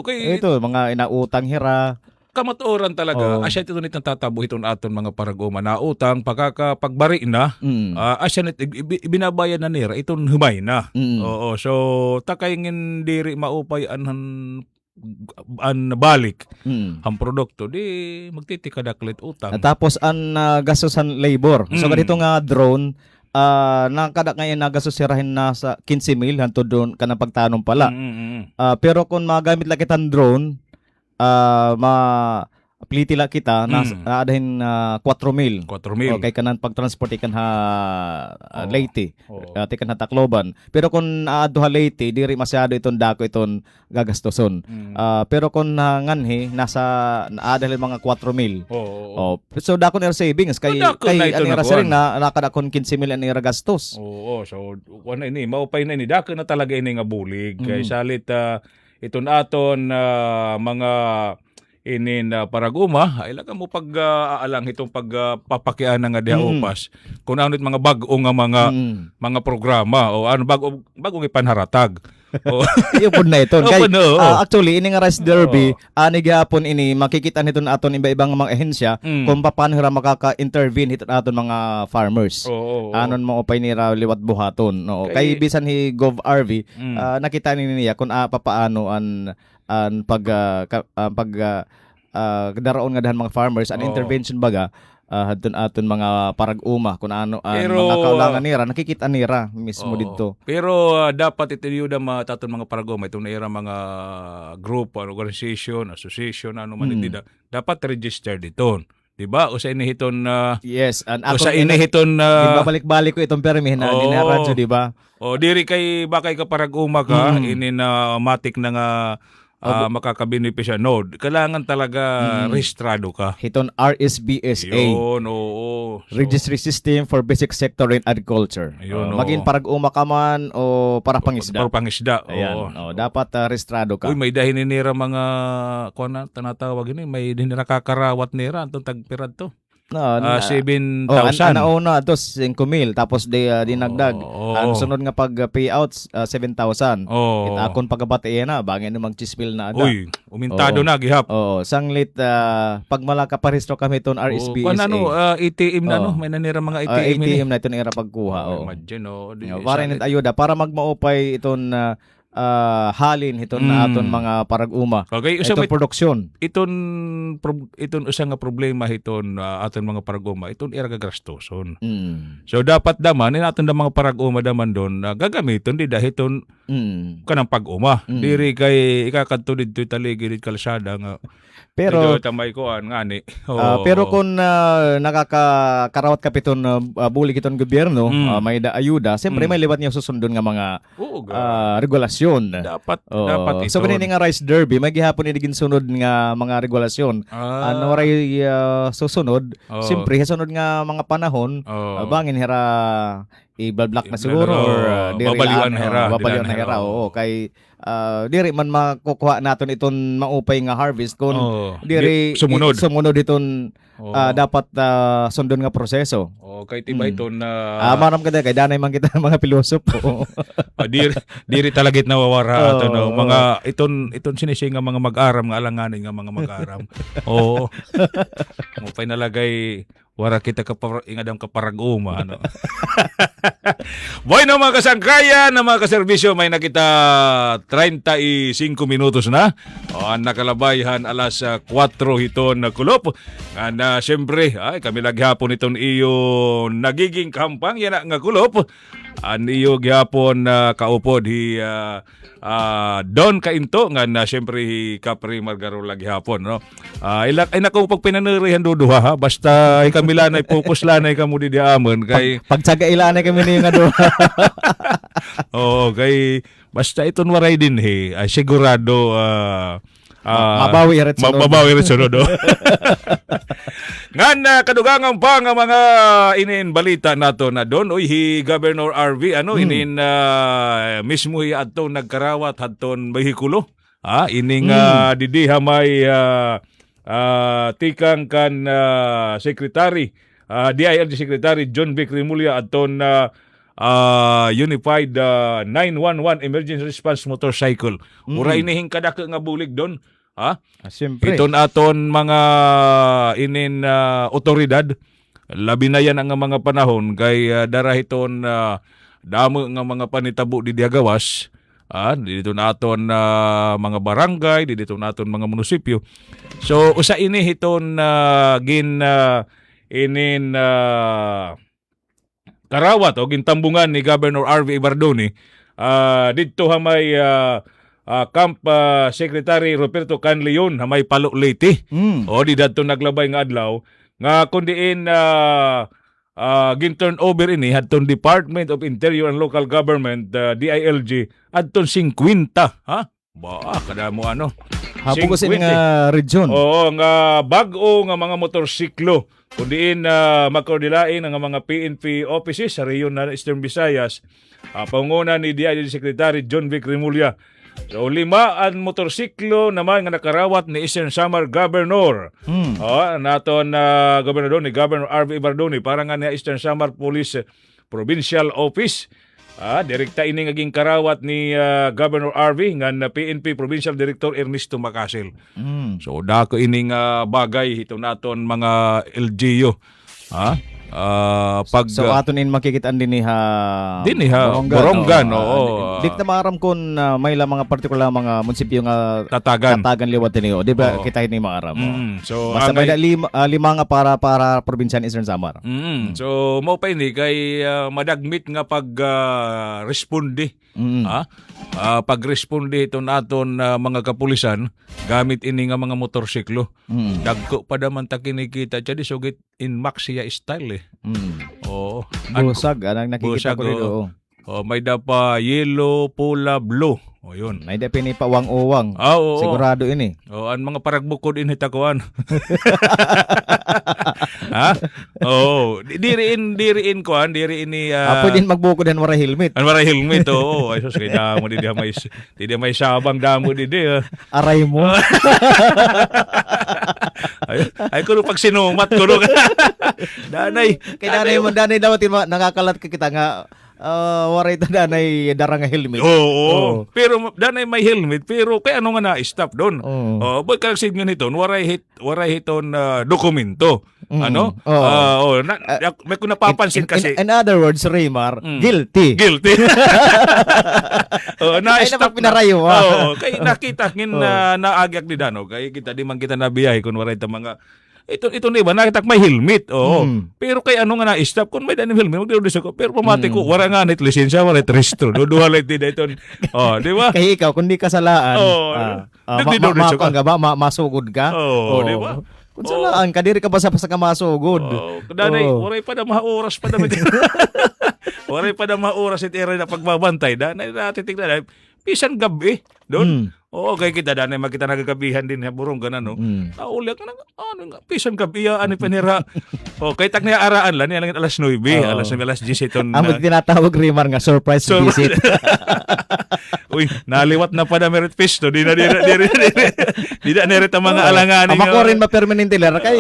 Speaker 5: Okay.
Speaker 8: Ito mga inautang hira.
Speaker 5: Kamatuoran talaga. Asya ito nitong tatabuh iton aton mga parag-uma na utang pagkakapagbari na. Asya nit binabayad na nira iton humay na. So takay ngin diri maupay an balik ang produkto di magtitikadaklit utang.
Speaker 8: Tapos ang gastusan labor. So ganito nga drone nakada ngayon nagasosirahin na sa 15,000 hanto doon kanang pagtanom pala. Pero kung magamit lang kitang drone pliti la kita na adahin 4,000.
Speaker 5: 4,000.
Speaker 8: Okay kanan pagtransport ikan ha Leyte. Tikan ha Tacloban. Pero kung aado ha Leyte diri masyado iton dako iton gagastoson. Pero kung nganhi nasa adahin mga 4,000. So dako na savings kay anira sa ring na nakadakon 15,000 anira gastos.
Speaker 5: So wala ini maupay na ini dako na talaga ini nga bulig kay salit iton aton mga inin paraguma ay lang mo pag aalang itong pagpapakian nga diha upas kung ano it mga bag-o nga mga programa o ano bagong ipanharatag. O
Speaker 8: Ipod na ito.
Speaker 5: Opo, no.
Speaker 8: Actually, ini nga Rice Derby, ani gihapon ini makikita nito aton iba-ibang mga ehensya kung paano hira makaka-intervene hito aton mga farmers. Anon mo upay nira liwat buhaton. No. Kay bisan hi Gov RV, nakita ni niya kung papaano an daraon nga dahan mga farmers an intervention baga hadton aton mga parag-uma kung ano
Speaker 5: Pero,
Speaker 8: mga kaulangan nira nakikita nira mismo dito.
Speaker 5: Pero dapat itiyuda mataton mga paragoma itong naira mga group, organization, association, ano man hindi dapat register dito. Diba? O sa inihiton
Speaker 8: Yes, and
Speaker 5: o
Speaker 8: ako
Speaker 5: sa inihiton
Speaker 8: babalik-balik ko itong permi na radyo, di ba?
Speaker 5: o diri kay bakay ka paraguma ka inin matik na nga makakabenepisya. No, kailangan talaga rehistrado ka.
Speaker 8: Hiton RSBSA.
Speaker 5: Yun, oo. So,
Speaker 8: Registry System for Basic Sector in Agriculture.
Speaker 5: Ayun,
Speaker 8: maging parag-uma ka man o para pangisda.
Speaker 5: para pangisda.
Speaker 8: Ayan,
Speaker 5: Oo.
Speaker 8: dapat rehistrado ka.
Speaker 5: Uy, may dahin nira mga kuan tanatawag ini, may din nakakarawat nira antong tagpirad to. 7,000.
Speaker 8: Nauna to 5,000 tapos dinagdag. Ang sunod nga pag payouts 7,000.
Speaker 5: Oo.
Speaker 8: Akon pagabatiya na bangin na mag-chispil na ada.
Speaker 5: Uy, umintado na gihap.
Speaker 8: Sanglit pag malaka parehistro kami ton RSPSA.
Speaker 5: Kung ano, ATM na no, may nanira mga ATM.
Speaker 8: ATM na ito na era pagkuha.
Speaker 5: Imagine,
Speaker 8: Para nit ayuda para magmaupay iton halin iton na aton mga parag-uma.
Speaker 5: Okay,
Speaker 8: Itong produksyon.
Speaker 5: Iton usa nga problema hiton aton mga paraguma, iton ira gagrastoson. So dapat daman naton da mga paraguma daman don gagamiton di dahiton kanang pag-uma. Diri kay ikakadto didto taligid kalsada nga
Speaker 8: Pero
Speaker 5: tamay ko ngani.
Speaker 8: pero kung nakakarawat kapiton bulig iton gobyerno, may ayuda, siyempre may liwat niya susundon nga mga regulasyon.
Speaker 5: Dapat ito.
Speaker 8: So kanini nga Rice Derby, may gihapon idigin sunod nga mga regulasyon. Ano ray susunod? Siyempre sunod nga mga panahon, bangin hira i-block na siguro or
Speaker 5: babaliwan na hira.
Speaker 8: Oo, kay diri man makukuha naton iton maupay nga harvest kun diri sumunod iton dapat sundon nga proseso.
Speaker 5: Kay tiba iton
Speaker 8: maram kada kay danay man kita mga pilosopo.
Speaker 5: diri talagit nawawara ato no mga iton sinisi nga mga mag-aram nga alanganin nga mga mag-aram. Oo. Mupay nalagay wara kita ingadam kaparag-uma ano. Boy no mga kasangkayan na mga kaserbisyo, may nakita 35 minutos na. Ang nakalabayhan alas 4 hiton na kulop. Na siyempre kami laghapon iton iyo nagiging kampang yan nga kulop. An iyo gyapon kaupod hi Don Kainto nga na siyempre hi Capri Margaro laghapon no. Ay nako pag pinanirihan duduha ha basta kami lanay focus lanay kamo di amon kay
Speaker 8: pagtsaga ilanay kami ni nga do.
Speaker 5: Oo, kay basta iton waray din sigurado
Speaker 8: mabawi rin
Speaker 5: sunod. Ngan kadugangan pa nga mga inin balita nato na doon hi Governor RV inin mismo hi adto nagkarawat hadton behikulo ining didiha may tikang kan secretary DILG Secretary John Vic Rimulya adton Unified 911 Emergency Response Motorcycle. Ura inihing kadako nga bulig doon.
Speaker 8: Siyempre.
Speaker 5: Iton aton mga inin otoridad. Labi na yan ang mga panahon kay darahiton damo nga mga panitabo di diagawas. Dito naton mga barangay, dito naton mga munisipyo. So usa ini hiton karawat o gintambungan ni Governor RV Ibardoni dito may Camp Secretary Roberto Canleon may Palo Leyte. O di dadto naglabay nga adlaw nga kundiin gin-turn over ini hadton Department of Interior and Local Government DILG adton 50 kada mo
Speaker 8: Hapugos nga region.
Speaker 5: Oo, nga bag-o nga mga motorsiklo kundiin magkoordilain ang mga PNP offices sa rehiyon na Eastern Visayas. Panguna ni DILG Secretary John Vic Rimulya So 5 ang motorsiklo naman nga nakarawat ni Eastern Samar Governor. Naton gobernador ni Governor RV Ibardoni para nga ni Eastern Samar Police Provincial Office. Direkta ini ngaging karawat ni Governor RV nga na PNP Provincial Director Ernesto Macasil. So dako ining bagay ito naton mga LGU. Pag
Speaker 8: So aton in makikitaan din ha
Speaker 5: Borongan, oo.
Speaker 8: Dik na maaram kun may la mga partikular mga munisipyo nga
Speaker 5: Tatagan.
Speaker 8: liwat niyo. Di ba
Speaker 5: Oo.
Speaker 8: kita ini maaram.
Speaker 5: So
Speaker 8: Basta may
Speaker 5: angay-
Speaker 8: lima nga para probinsya ni Eastern Samar.
Speaker 5: So mo pa ini kay madagmit nga pag responde. Pag-responde ito naton mga kapulisan gamit ini nga mga motorsiklo. Dagko pa daman ta kinikita jadi sugit in Maxia style eh. Oo.
Speaker 8: Busag anang nakikita
Speaker 5: Busag,
Speaker 8: ko dito.
Speaker 5: oo. May dapa yellow, pula, blue. O yun.
Speaker 8: May depini pa uwang.
Speaker 5: Oo.
Speaker 8: Sigurado ini.
Speaker 5: Ang mga paragbukod in hitakuan. Ha? Oo. Diriin kuan, diriin ni
Speaker 8: Pwede magbukod din wala helmet.
Speaker 5: Ano para helmet oo. Ay sus kay damo di may sabang damo di
Speaker 8: Aray mo.
Speaker 5: Ay kuno pag sinumat kuno. Danay.
Speaker 8: Danay dapat nakakalat ka kita nga waray ta danay darang nga helmet.
Speaker 5: Oo. Pero danay may helmet pero kay ano nga na-stop doon.
Speaker 8: Oo.
Speaker 5: Boy kag signal nito waray hiton dokumento. Ano? May kung napapansin kasi.
Speaker 8: In other words, Raymar, guilty.
Speaker 5: Guilty.
Speaker 8: Ay
Speaker 5: Na-stop
Speaker 8: naman pinarayo.
Speaker 5: Oo, kay nakita ngin naagyak ni Dano kay kita di man kita nabiyahe kun waray ta mga ito ni ba nakita may helmet. Oo. Pero kay ano nga na-stop kun may danim helmet magdiro ko pero pamati ko wala nga nit lisensya wala registro. Duduhalay ti dayton. Oh, di ba?
Speaker 8: Kay ikaw kundi kasalaan. Masugod ka.
Speaker 5: Oo, di ba?
Speaker 8: Kung salaan ka, diri ka basta ka masugod.
Speaker 5: Danay, waray pa na maoras pa damit. Waray pa na maoras it area na pagbabantay. Danay natin tignan. Pisan gabi doon. Oo, kay kita danay makita nagagabihan din ha burong ganan no. Ulit na ano nga pisan gabi ani panira. Kay tak niya araan lan niya lang alas 9, alas 10 ton.
Speaker 8: Ang tinatawag Raymar nga surprise visit.
Speaker 5: Uy, naliwat na pa na merit fish to. Di na nerit ang mga alanganin.
Speaker 8: Ama ko rin ma-permanente lar kay.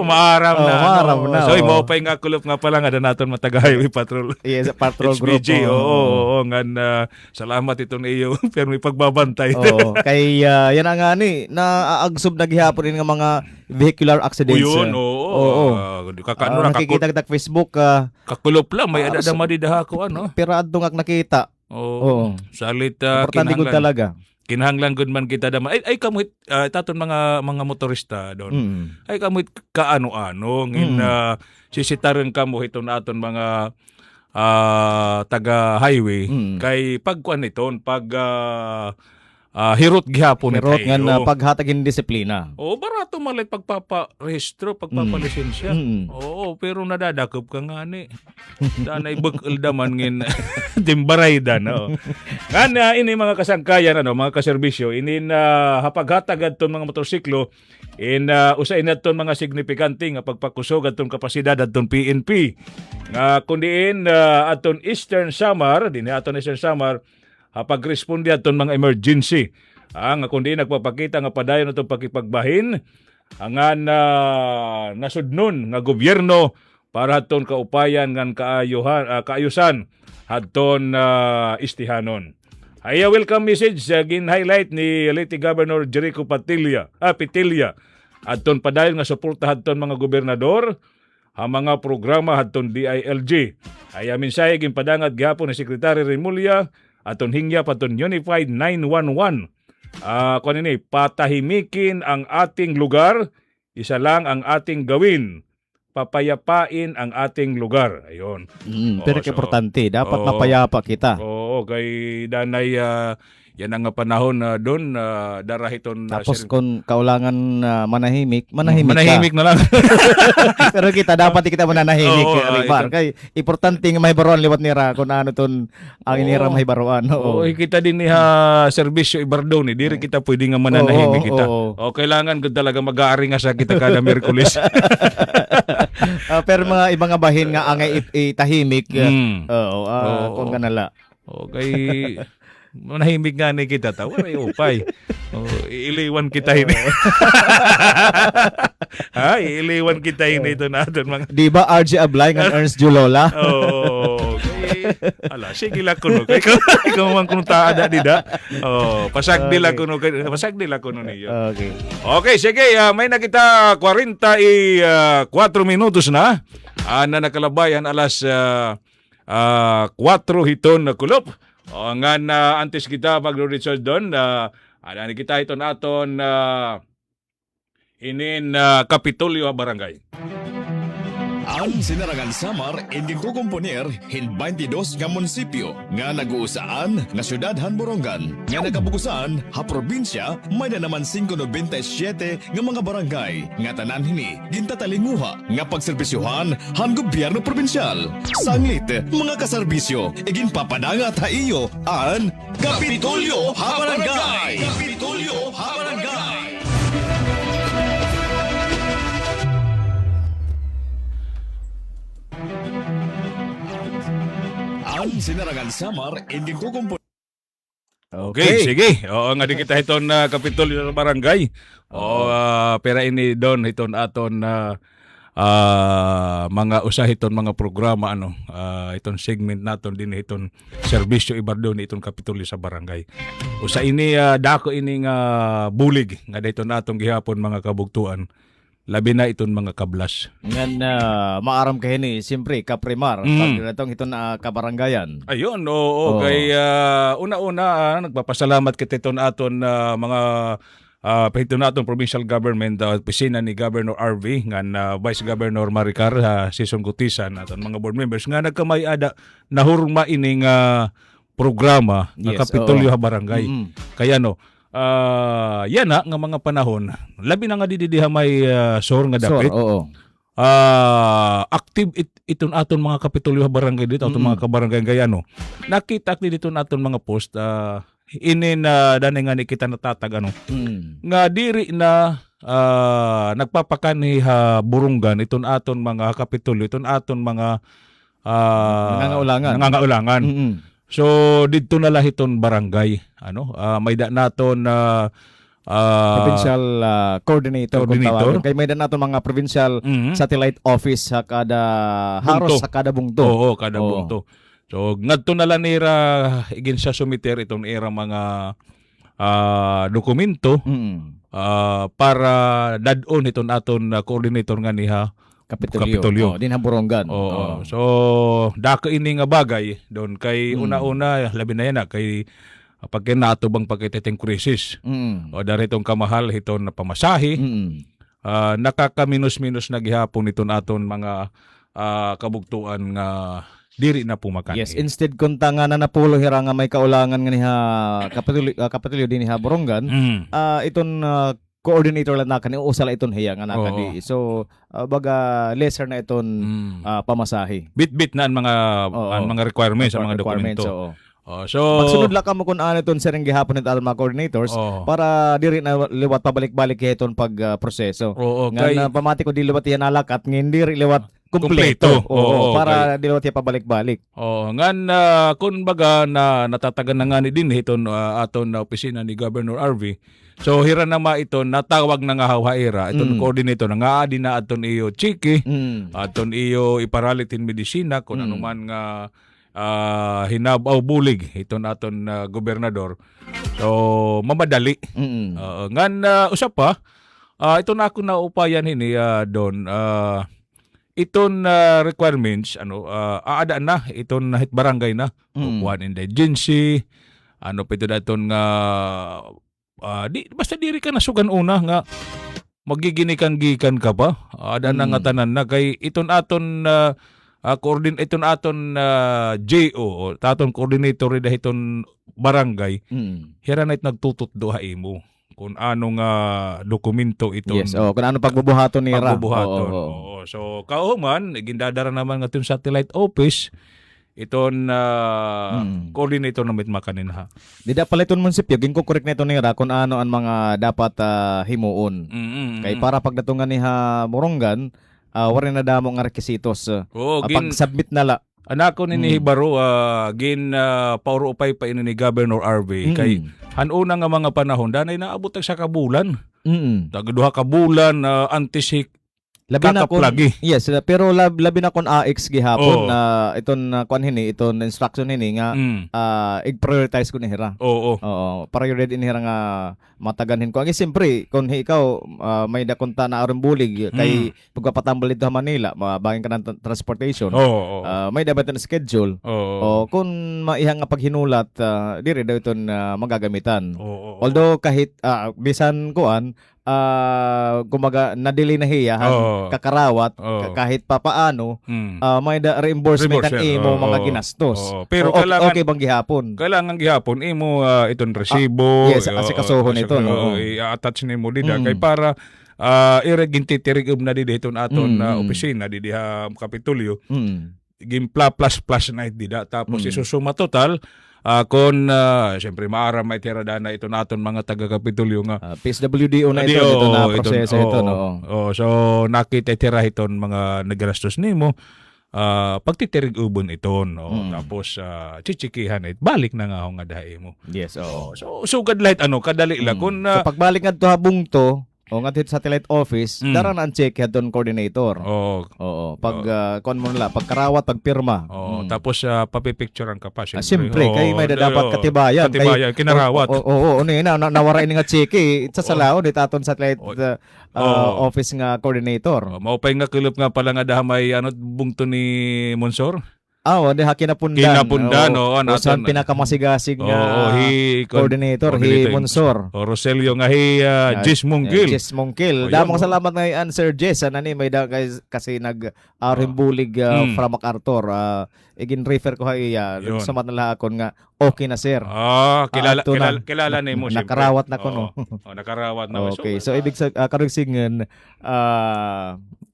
Speaker 5: Maaram na.
Speaker 8: Maaram na.
Speaker 5: So, mo pa nga kulop nga pala nga naton mataga highway patrol.
Speaker 8: Yes, patrol group.
Speaker 5: HBG, oo. Nga salamat itong iyo. Pero may pagbabantay.
Speaker 8: Kay yan nga ni, naagsob na gihapon nga mga vehicular accidents.
Speaker 5: Yun, oo. Kakano na
Speaker 8: nakikita kita Facebook.
Speaker 5: Kakulop lang. May adada madidaha ko, ano?
Speaker 8: Pero adto nga nakita.
Speaker 5: Oo. Salit
Speaker 8: Importante gud talaga.
Speaker 5: Kinahanglan gud man kita daman ay kamuhit taton mga motorista doon. Ay kamuhit kaano-ano ngin sisitaron kamo hiton aton mga taga highway kay pagkuan niton pag hirot gihapon
Speaker 8: Hirot nga paghatagin disiplina.
Speaker 5: Oo, barato malit pagpaparehistro, pagpapalisensya. Oo, pero nadadakop ka nga ni. Danay bukal daman ngin timbaray dan. Nga ini mga kasangkayan, mga kaserbisyo, ini hapaghatag adton mga motorsiklo, usain naton mga signifikante nga pagpakusog adton kapasidad adton PNP. Nga kundiin adton Eastern Samar, dinhi aton Eastern Samar, pag-responde aton mga emergency. Nga kundi nagpapakita nga padayon atong pakipagbahin nga nasudnon nga gobyerno para aton kaupayan ngan kaayusan aton istihanon. Ay welcome message gin-highlight ni Leyte Governor Jericho Petilla aton padayon nga suporta aton mga gobernador ang mga programa aton DILG. Ay mensahe gin padangat gihapon ni Secretary Remulla aton hingya paton Unified 911. Kunini patahimikin ang ating lugar, isa lang ang ating gawin. Papayapain ang ating lugar. Ayun.
Speaker 8: Pero importante, dapat mapayapa kita.
Speaker 5: Oo, kay danay yan ang panahon na doon darahiton
Speaker 8: tapos kung kaulangan manahimik ka.
Speaker 5: Manahimik na lang.
Speaker 8: Pero kita mananahimik.
Speaker 5: Ito.
Speaker 8: Kay importante nga mahibaruan liwat nira kung ano ton ang inira mahibaruan.
Speaker 5: Oo, kita din ni serbisyo Ibardoni, diri kita pwede nga mananahimik kita. Kailangan gud talaga mag-aari nga sa kita kada Miyerkules.
Speaker 8: Pero mga ibang bahin nga angay itahimik. Kung ganala.
Speaker 5: Okay. Manahimik nga ni kita ta. Wala upay. Iiliwan kita ini. Ha, iiliwan kita ini ito natin mga.
Speaker 8: Di ba RJ Ablay ng Ernst Julola?
Speaker 5: Oh, okay. Ala, sige lang kuno. Ikaw man kung taada dida. Oh, pasag nila kuno niyo.
Speaker 8: Okay.
Speaker 5: Okay, sige. May nakita 44 minutos na. Na nakalabayan alas 4 hiton na kulop. O nga na antes kita magro-research doon. Ano kita ito naton inin Kapitolyo Barangay.
Speaker 7: Ang sinarangan Samar inding kukomponer hin 22 nga munisipyo nga nag-uusaan nga syudadhan Borongan nga nagabugusan ha probinsya may na naman 597 nga mga barangay nga tanan hini gintatalinguha nga pagserbisyuhan han gobyerno probinsyal. Sanglit mga kaserbisyo igin papadangat ha iyo an Kapitolyo ha Barangay. Kapitolyo ha Barangay. Ang sinarangan Samar inding kukomponer.
Speaker 5: Okay, sige. Oo nga di kita hiton na Kapitolyo sa Barangay. Pero ini doon hiton aton mga usahiton mga programa iton segment naton din hiton serbisyo ibar doon iton Kapitolyo sa Barangay. Usa ini dako ini nga bulig nga dayton natong gihapon mga kabugtuan. Labi na iton mga kablas.
Speaker 8: Ngan maaram kay ni siyempre kaprimar pag itong ito na kabarangayan.
Speaker 5: Ayun, oo. Kay una-una nagpapasalamat kita iton aton mga pahito naton provincial government opisina ni Governor RV ngan Vice Governor Maricar Sison Gutisan aton mga board members nga nagkamay-ada nahurma ining programa ng Kapitolyo ha Barangay. Kaya yan nga mga panahon labi na nga didiha may sor nga dapit. Active iton aton mga Kapitolyo ha Barangay dito aton mga kabarangay gayano. Nakita dito naton mga post inin dani nga ni kita natatag nga diri na nagpapakani ha Burungan iton aton mga Kapitolyo iton aton mga nangangaulangan. So didto na lahiton barangay may da naton
Speaker 8: provincial coordinator. Kay may da naton mga provincial satellite office sa kada haros sa kada bungto.
Speaker 5: Oo, kada bungto. So ngadto na lang nira igin sa sumiter itong era mga dokumento para dadon iton aton coordinator nga niha Kapitolyo.
Speaker 8: Din ha Borongan.
Speaker 5: So dako ini nga bagay don kay una-una labi na yan kay pag natubang pagkititeng krisis. O daritong kamahal hiton na pamasahe. Nakakaminus-minus na gihapon iton aton mga kabugtuan nga diri na pumakan.
Speaker 8: Yes, instead kung tanga na napulo hira nga may kaulangan nga niha Kapitolyo din ha Borongan, iton coordinator lang nakani usala iton hiya nga nakani. So baga lesser na iton pamasahe.
Speaker 5: Bit na ang mga requirements sa mga dokumento. So
Speaker 8: magsunod lang kamo kun ano iton sereng gihapon nit mga coordinators para diri na liwat pabalik-balik iton pag proseso. Nga pamati ko di liwat yan nalakat ngin diri liwat kumpleto. Para di liwat yan pabalik-balik.
Speaker 5: Ngan kun baga na natatagan na nga ni din iton aton na opisina ni Governor RV. So hira na ito natawag na nga hawhaira iton coordinator na nga adi na aton iyo chiki aton iyo iparalitin medisina kung anuman nga hinabaw bulig iton aton gobernador. So mamadali. Ngan usap pa ito na ako na upayan hini don iton requirements aada na iton hit barangay na upuan indigency pito daton nga basta diri ka nasugan una nga magiginikan-gikan ka pa ada na nga tanan na kay iton aton iton aton JO taton coordinator ida iton barangay hira na it nagtutot duha imo kung anong dokumento iton.
Speaker 8: Yes, kung ano pagbubuhaton nira.
Speaker 5: So kauman gindadara naman nga iton satellite office iton coordinator na makanin ha.
Speaker 8: Di da pala iton munisipyo ginko-correct na ito nira kung ano ang mga dapat himuon. Kay para pagdatungan ni ha Borongan wala na damo nga requisitos. Pag-submit na la
Speaker 5: Anako ni Hibaro gin pauro upay pa ini ni Governor RV kay hanuna nga mga panahon danay naabot sa kabulan. Duha ka bulan antisik
Speaker 8: Labi na kon,
Speaker 5: kakaplagi.
Speaker 8: yes, pero labi na kon AX gihapon
Speaker 5: Oo.
Speaker 8: na iton kuan hini iton instruction hini nga i-prioritize ko ni hira.
Speaker 5: Oo.
Speaker 8: Oo, priority ni hira nga mataganhin ko. Ang siyempre kun ikaw may dakunta na aron bulig kay pagpapatambal dito sa Manila, mabagin ka ng transportation.
Speaker 5: Oo.
Speaker 8: May dapat na schedule.
Speaker 5: Oo.
Speaker 8: O kung maihang nga paghinulat diri daw iton magagamitan.
Speaker 5: Oo.
Speaker 8: Although kahit bisan kuan gumaga na-delay na hiya
Speaker 5: Oo.
Speaker 8: kakarawat
Speaker 5: Oo.
Speaker 8: kahit pa paano
Speaker 5: Mm.
Speaker 8: may reimbursement ang
Speaker 5: Reimbursement,
Speaker 8: imo mga
Speaker 5: oo.
Speaker 8: ginastos.
Speaker 5: Oo. Pero
Speaker 8: okay,
Speaker 5: kailangan-
Speaker 8: okay bang gihapon?
Speaker 5: Kailangan gihapon imo iton resibo.
Speaker 8: yes, asikasuhon ito, no?
Speaker 5: I-attach nimo dida kay para gintitirigub na didi iton aton opisina didi ha Kapitolyo. Gimpla plus na dida tapos isusuma total kon siyempre maara may tiradana ito naton mga taga-Kapitolyo nga
Speaker 8: PSWDO na ito na proseso ito, no?
Speaker 5: So nakita tira iton mga nagastos nimo pagtitirig ubon iton tapos chichikihan it balik na nga nga dahi mo.
Speaker 8: Yes, oo.
Speaker 5: So sugad light kadali la kun
Speaker 8: So pagbalik nga to habong to, o nga dito satellite office, daran ang check doon coordinator. Oo. Pag kuan mo nila, pagkarawat, pagpirma.
Speaker 5: Tapos papipicturean ka pa
Speaker 8: Siyempre, kay may dapat katibayan.
Speaker 5: Katibayan, kinarawat.
Speaker 8: Oo, nawara ini nga check itsasalao dit aton satellite office nga coordinator.
Speaker 5: Maupay nga kulop nga pala nga dahamay bungto ni Monsor.
Speaker 8: Di kinapundan.
Speaker 5: Kinapundan,
Speaker 8: saan pinakamasigasig nga coordinator, Monsor.
Speaker 5: Roselio nga Jis Mungkil.
Speaker 8: Jess Mungkil. Damang salamat ngayon, Sir Jess. May guys kasi nag-rimbulig from MacArthur. Igin-refer ko iya. Sumat na lakon nga, okay na, sir.
Speaker 5: Kilala na mo.
Speaker 8: Nakarawat na ko, no?
Speaker 5: Nakarawat na.
Speaker 8: Okay, so ibig karugsingan,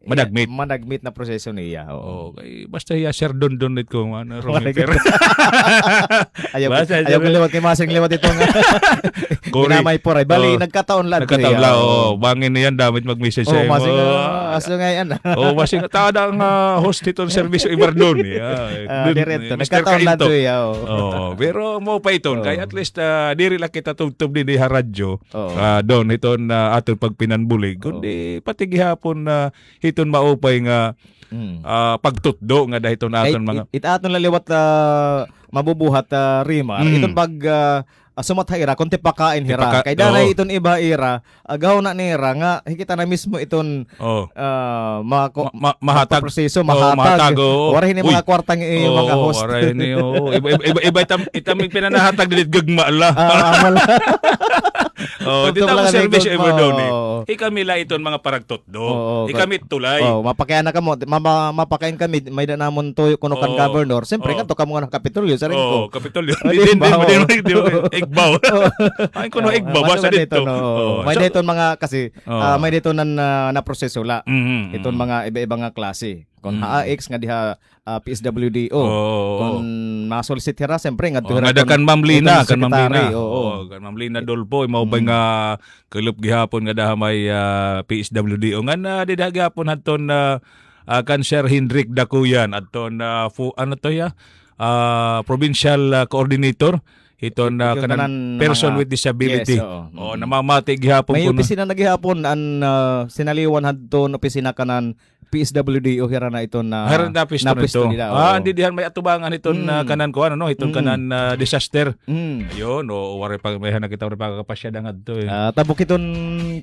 Speaker 8: managmit na proseso niya.
Speaker 5: Okay, basta iya sir don ko
Speaker 8: ayaw ko liwat kay masing liwat ito nga. Ginamay po ray. Bali, nagkataon lang.
Speaker 5: Bangin niyan damit mag-message sa imo.
Speaker 8: Masing aso ngayon.
Speaker 5: Masing tada ang host itong servisyo Ibardon.
Speaker 8: Diretto. Nagkataon lang to.
Speaker 5: Pero mo pa iton. Kaya at least diri lang kita tugtub din ha radyo. Doon iton aton pagpinanbulig. Kundi pati gihapon na hiton maupay nga pagtutdo nga dahil ito naton mga
Speaker 8: itaton laliwat mabubuhat Rima iton pag sumathaira kung tipakain hira kay danay iton iba ira agaw na nira nga hikita na mismo iton
Speaker 5: mahatag
Speaker 8: proseso mahatag wari ni mga kwartang mga host
Speaker 5: wari ni iba itamig pinanahatag dilit gagma la dito mo service ever doon ikami la iton mga paragtotdo ikami tulay
Speaker 8: mapakayan na kamo mapakain kami may danamon to kuno kan governor siyempre nga to kamo nga Kapitolyo sa rin ko
Speaker 5: Kapitolyo di igbaw ay kuno igbaw basta dito
Speaker 8: may dito mga kasi may dito na proseso la iton mga iba-iba nga klase kung AX nga diha PSWDO kung masolicit hira siyempre nga
Speaker 5: kan Ma'am Lina kan Ma'am Lina Dolpo mao ba nga kulop gihapon nga daha may PSWDO nga na dida gihapon hadton kan Sir Hendrik Dakuyan adton ano to ya provincial coordinator iton kanan person with disability namamati gihapon
Speaker 8: may opisina na gihapon an sinaliwan hadton opisina kanan PSWDO hira na iton na
Speaker 5: pisto nito. Hindi dihan may atubangan iton kanan ko iton kanan disaster. Ayun wari pa may nakita pa kapasya dangad to.
Speaker 8: Tabok iton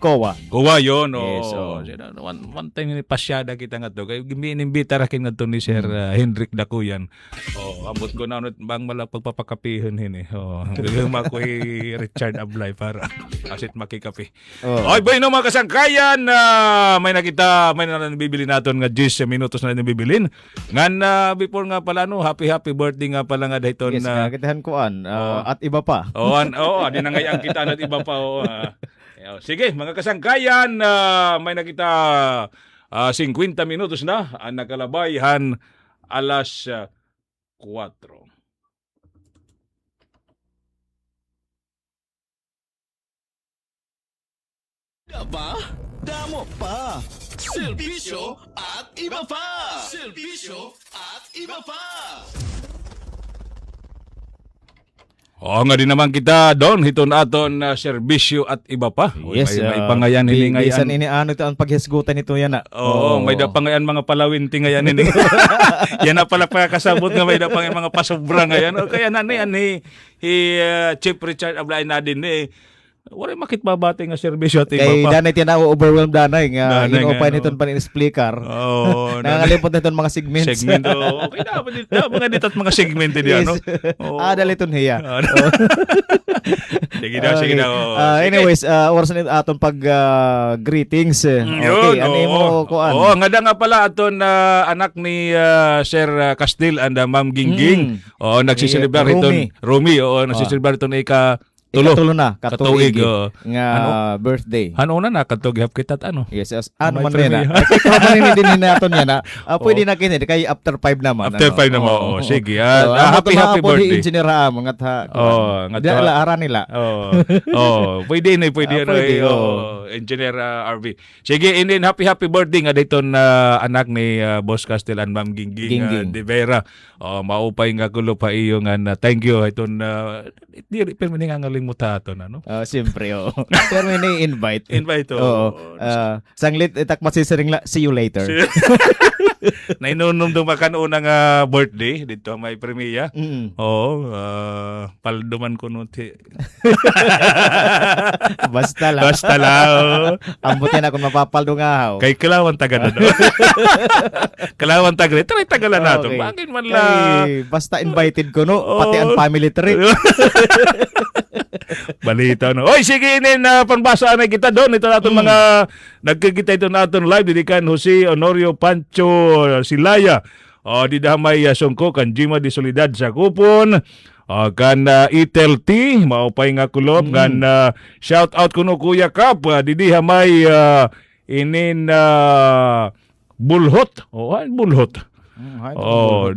Speaker 8: Kowa
Speaker 5: yon
Speaker 8: yes,
Speaker 5: one time ni pasyada kita ngadto kay gimiimbita ra kin ngadto ni Sir Hendrik Dakuyan. Ambot ko na bang mala pagpapakapihon hini. Gagama ko Richard Ablay para asit makikapi. Ay boy no mga kasangkayan may nakita may nabibili naton nga 10 minutos na nabibilin. Ngan before nga pala happy birthday nga pala nga dayton
Speaker 8: na kitahan kuan at iba pa.
Speaker 5: Di na ngayang kita at iba pa. Sige, mga kasangkayan, may nakita 50 minutos na ang nakalabayhan alas 4.
Speaker 4: Pa? Damo pa! Serbisyo at iba pa! Serbisyo at iba pa!
Speaker 5: O nga din naman kita doon hiton aton serbisyo at iba pa. Uy,
Speaker 8: Yes,
Speaker 5: may pangayan ini
Speaker 8: bisan
Speaker 5: ngayon.
Speaker 8: ini ano ito ang paghisgutan nito yan.
Speaker 5: Oo, may da pangayan mga palawinti ngayon ini. Yan na pala kasabot nga may da pangayan mga pasobra ngayon. O kaya ani Chief Richard Ablay na din wala makit babate nga serbisyo at iba
Speaker 8: Kay
Speaker 5: pa.
Speaker 8: danay overwhelmed danay nga
Speaker 5: Danay nga,
Speaker 8: inopay
Speaker 5: no.
Speaker 8: niton pa-explicar.
Speaker 5: Oo,
Speaker 8: Nangalipot niton mga segments.
Speaker 5: segment. Okay na, mga dito at mga segment din yan, no? Oo.
Speaker 8: Daliton hiya.
Speaker 5: Sige daw, sige daw. Sige.
Speaker 8: Anyways, oras na aton pag greetings. Okay, ano mo kuan?
Speaker 5: Oo, nga da nga pala aton anak ni Sir Castil and Ma'am Gingging. Oo, nagsiselebrar
Speaker 8: Rumi.
Speaker 5: iton. Rumi, oo, nagsiselebrar iton tulo.
Speaker 8: Ikatulo na, katuig.
Speaker 5: Katuig, oo.
Speaker 8: Nga birthday.
Speaker 5: Ano na nakatog hap kita at ano?
Speaker 8: Yes, ano
Speaker 5: May
Speaker 8: man rin
Speaker 5: premium.
Speaker 8: Ikaw man rin din naton yan na. Pwede na kini kay after 5 naman.
Speaker 5: After 5 naman, oo. Sige, happy birthday.
Speaker 8: Engineer mga ta.
Speaker 5: Oo, nga
Speaker 8: Dala ara nila.
Speaker 5: Pwede na, pwede.
Speaker 8: oo.
Speaker 5: Engineer RV. Sige, and then happy birthday nga dayton anak ni Boss Castel and Ma'am Gingging de Vera. Maupay nga kulo pa iyo nga thank you iton di permi nga ngaling mo taton ano.
Speaker 8: Siyempre, oo. Pero may invite.
Speaker 5: Invite
Speaker 8: Oo. Sanglit, itak masisiring see you later.
Speaker 5: Nainunom dumakan unang birthday dito may premiya. Oo, palduman ko nuti.
Speaker 8: Basta lang.
Speaker 5: Basta lang.
Speaker 8: Ambot yan ako mapapaldo nga.
Speaker 5: Kay Kalawan taga na daw. Kalawan taga. Try tagalan nato.
Speaker 8: Okay.
Speaker 5: Bakit man la?
Speaker 8: Basta invited ko no, pati ang family trip.
Speaker 5: Balita no. Oy, sige inin panbasa na kita doon. Ito natin mga nagkikita ito natin live didikan Jose Honorio Pancho Silaya. Di damay sungko kan Jima di Solidad sa kupon. Kan Itel T maupay nga kulob kan shout out kuno Kuya Kap didi hamay inin bulhot. Bulhot.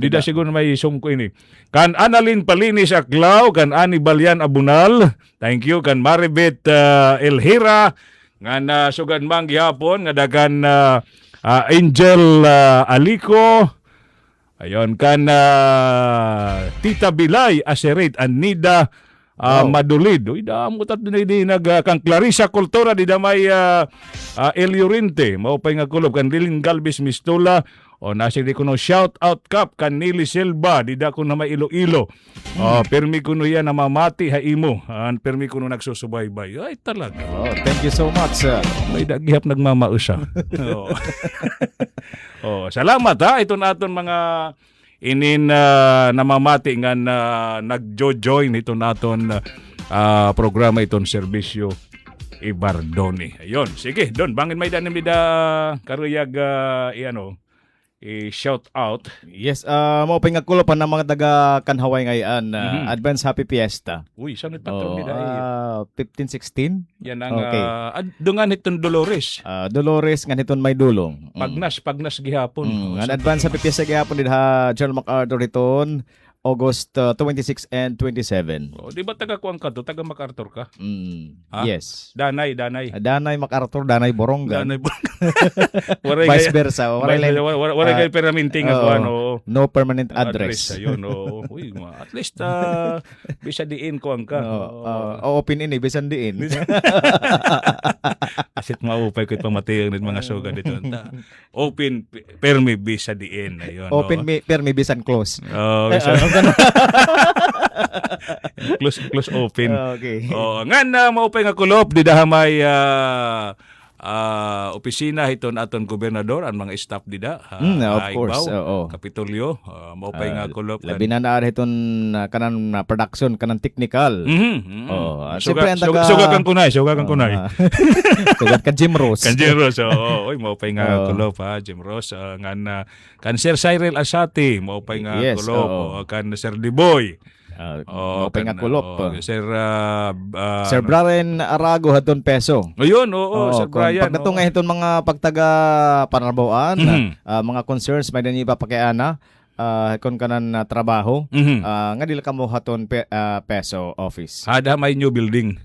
Speaker 5: Di da siguro may sungko ini. Kan Annalyn Palinis Aklaw, kan Ani Balyan Abunal, thank you, kan Maribet Elhira, nga na sugan mang gihapon, nga dagan Angel Alico, ayon, kan Tita Bilay Aserit, Anida Madulid, uy, damutat din kang Clarissa Cultura, di damay El Llorente, maupay nga kulob, kan Lilin Galvez Mistula, nasi di kuno shout out kap kan Nili Silva di da kuno may Iloilo. Permi kuno yan na mamati ha imo. Permi kuno nagsusubaybay. Ay talaga.
Speaker 8: Thank you so much.
Speaker 5: May dagihap nagmamausa. Salamat ha ito naton mga inin namamati nga nagjo-join ito naton programa iton serbisyo Ibardoni. Ayun, sige, don bangin may danim da karuyag i-shout out.
Speaker 8: Yes, maupay nga kulo pa ng mga taga Kanhaway ngayon. Advance Happy Fiesta.
Speaker 5: Uy, saan ipatong nila
Speaker 8: 15-16?
Speaker 5: Yan ang
Speaker 8: Okay.
Speaker 5: dungan itong Dolores.
Speaker 8: Dolores nga niton may dulong.
Speaker 5: Pagnas gihapon.
Speaker 8: Ang Advance Happy Fiesta gihapon din ha General MacArthur iton August 26 and 27.
Speaker 5: Di ba taga kuang ka to? Taga MacArthur ka? Ha?
Speaker 8: Yes.
Speaker 5: Danay.
Speaker 8: Danay MacArthur, Danay Borongan.
Speaker 5: Danay
Speaker 8: Vice versa.
Speaker 5: Wala kay permanenting ako
Speaker 8: no permanent address.
Speaker 5: Ayun, uy, at least bisa diin kuang ka.
Speaker 8: Open in bisan diin.
Speaker 5: Asit maupay ko pamatiyang ng mga suga dito. Open permi bisa diin. Ayun.
Speaker 8: Open permi bisan close.
Speaker 5: Close open.
Speaker 8: Okay.
Speaker 5: Nga maupay nga kulop di dahamay opisina hiton aton gobernador ang mga staff dida.
Speaker 8: Of course.
Speaker 5: Kapitolyo maupay nga kulop.
Speaker 8: Labi na iton kanan production kanan technical.
Speaker 5: Suga kang kunay.
Speaker 8: Sugat ka Jim Rose.
Speaker 5: Oy maupay nga kulop Jim Rose kan Sir Cyril Asati maupay nga kulop kan Sir Diboy.
Speaker 8: Maupay nga kulop.
Speaker 5: Sir
Speaker 8: Sir Brian Arago haton peso.
Speaker 5: Ayun, Sir Brian.
Speaker 8: Pagdatong hiton mga pagtaga panarbawaan, mga concerns may dinhi pa pakiana. Kon kanan trabaho nga dili ka mo haton peso office.
Speaker 5: Hada may new building.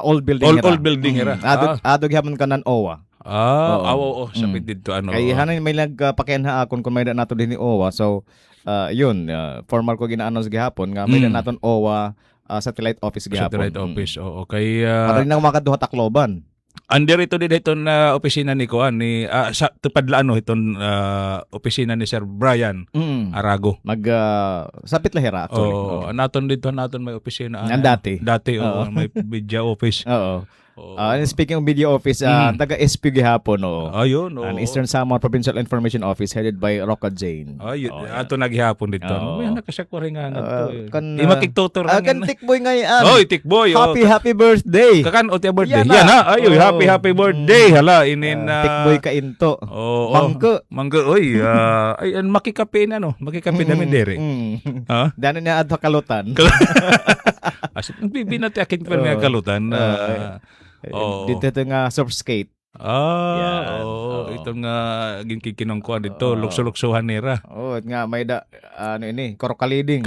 Speaker 8: old building
Speaker 5: Old building hira.
Speaker 8: Adog gyapon kanan OWA.
Speaker 5: Oo, sapit dito ano.
Speaker 8: Kay hanan may nagpakian ha akon kung may da nato din ni OWA. So yun, formal ko gina-announce gihapon nga may da naton OWA satellite office gihapon.
Speaker 5: Satellite office. Oo, kay
Speaker 8: Para rin nang makaduha Tacloban.
Speaker 5: under ito din itong opisina ni Kuan ni sa tupadlaan no itong opisina ni Sir Brian Arago.
Speaker 8: Sapit lahira actually.
Speaker 5: Oo, naton dito naton may opisina.
Speaker 8: Ang dati.
Speaker 5: Dati may media office.
Speaker 8: Oo. And speaking of media office, taga SP gihapon
Speaker 5: Ayun,
Speaker 8: An Eastern Samar Provincial Information Office headed by Roca Jane.
Speaker 5: Ato naghihapon dito. May nakasya ko rin nga to.
Speaker 8: Kan
Speaker 5: makiktutor
Speaker 8: kan tikboy ngayon.
Speaker 5: Oy, tikboy.
Speaker 8: Happy birthday.
Speaker 5: Kakan o birthday.
Speaker 8: Yan
Speaker 5: Yan ha. Ayoy, happy birthday. Hala, inin
Speaker 8: tikboy ka into.
Speaker 5: Mangko. Oy, ay makikape na no. Makikape namin dere. Ha?
Speaker 8: Dano niya adto kalutan.
Speaker 5: As bibinati akin pa niya kalutan.
Speaker 8: Dito nga surf skate.
Speaker 5: Ito nga ginkikinongkuan dito, lukso-luksuhan nira.
Speaker 8: Nga may korokaliding.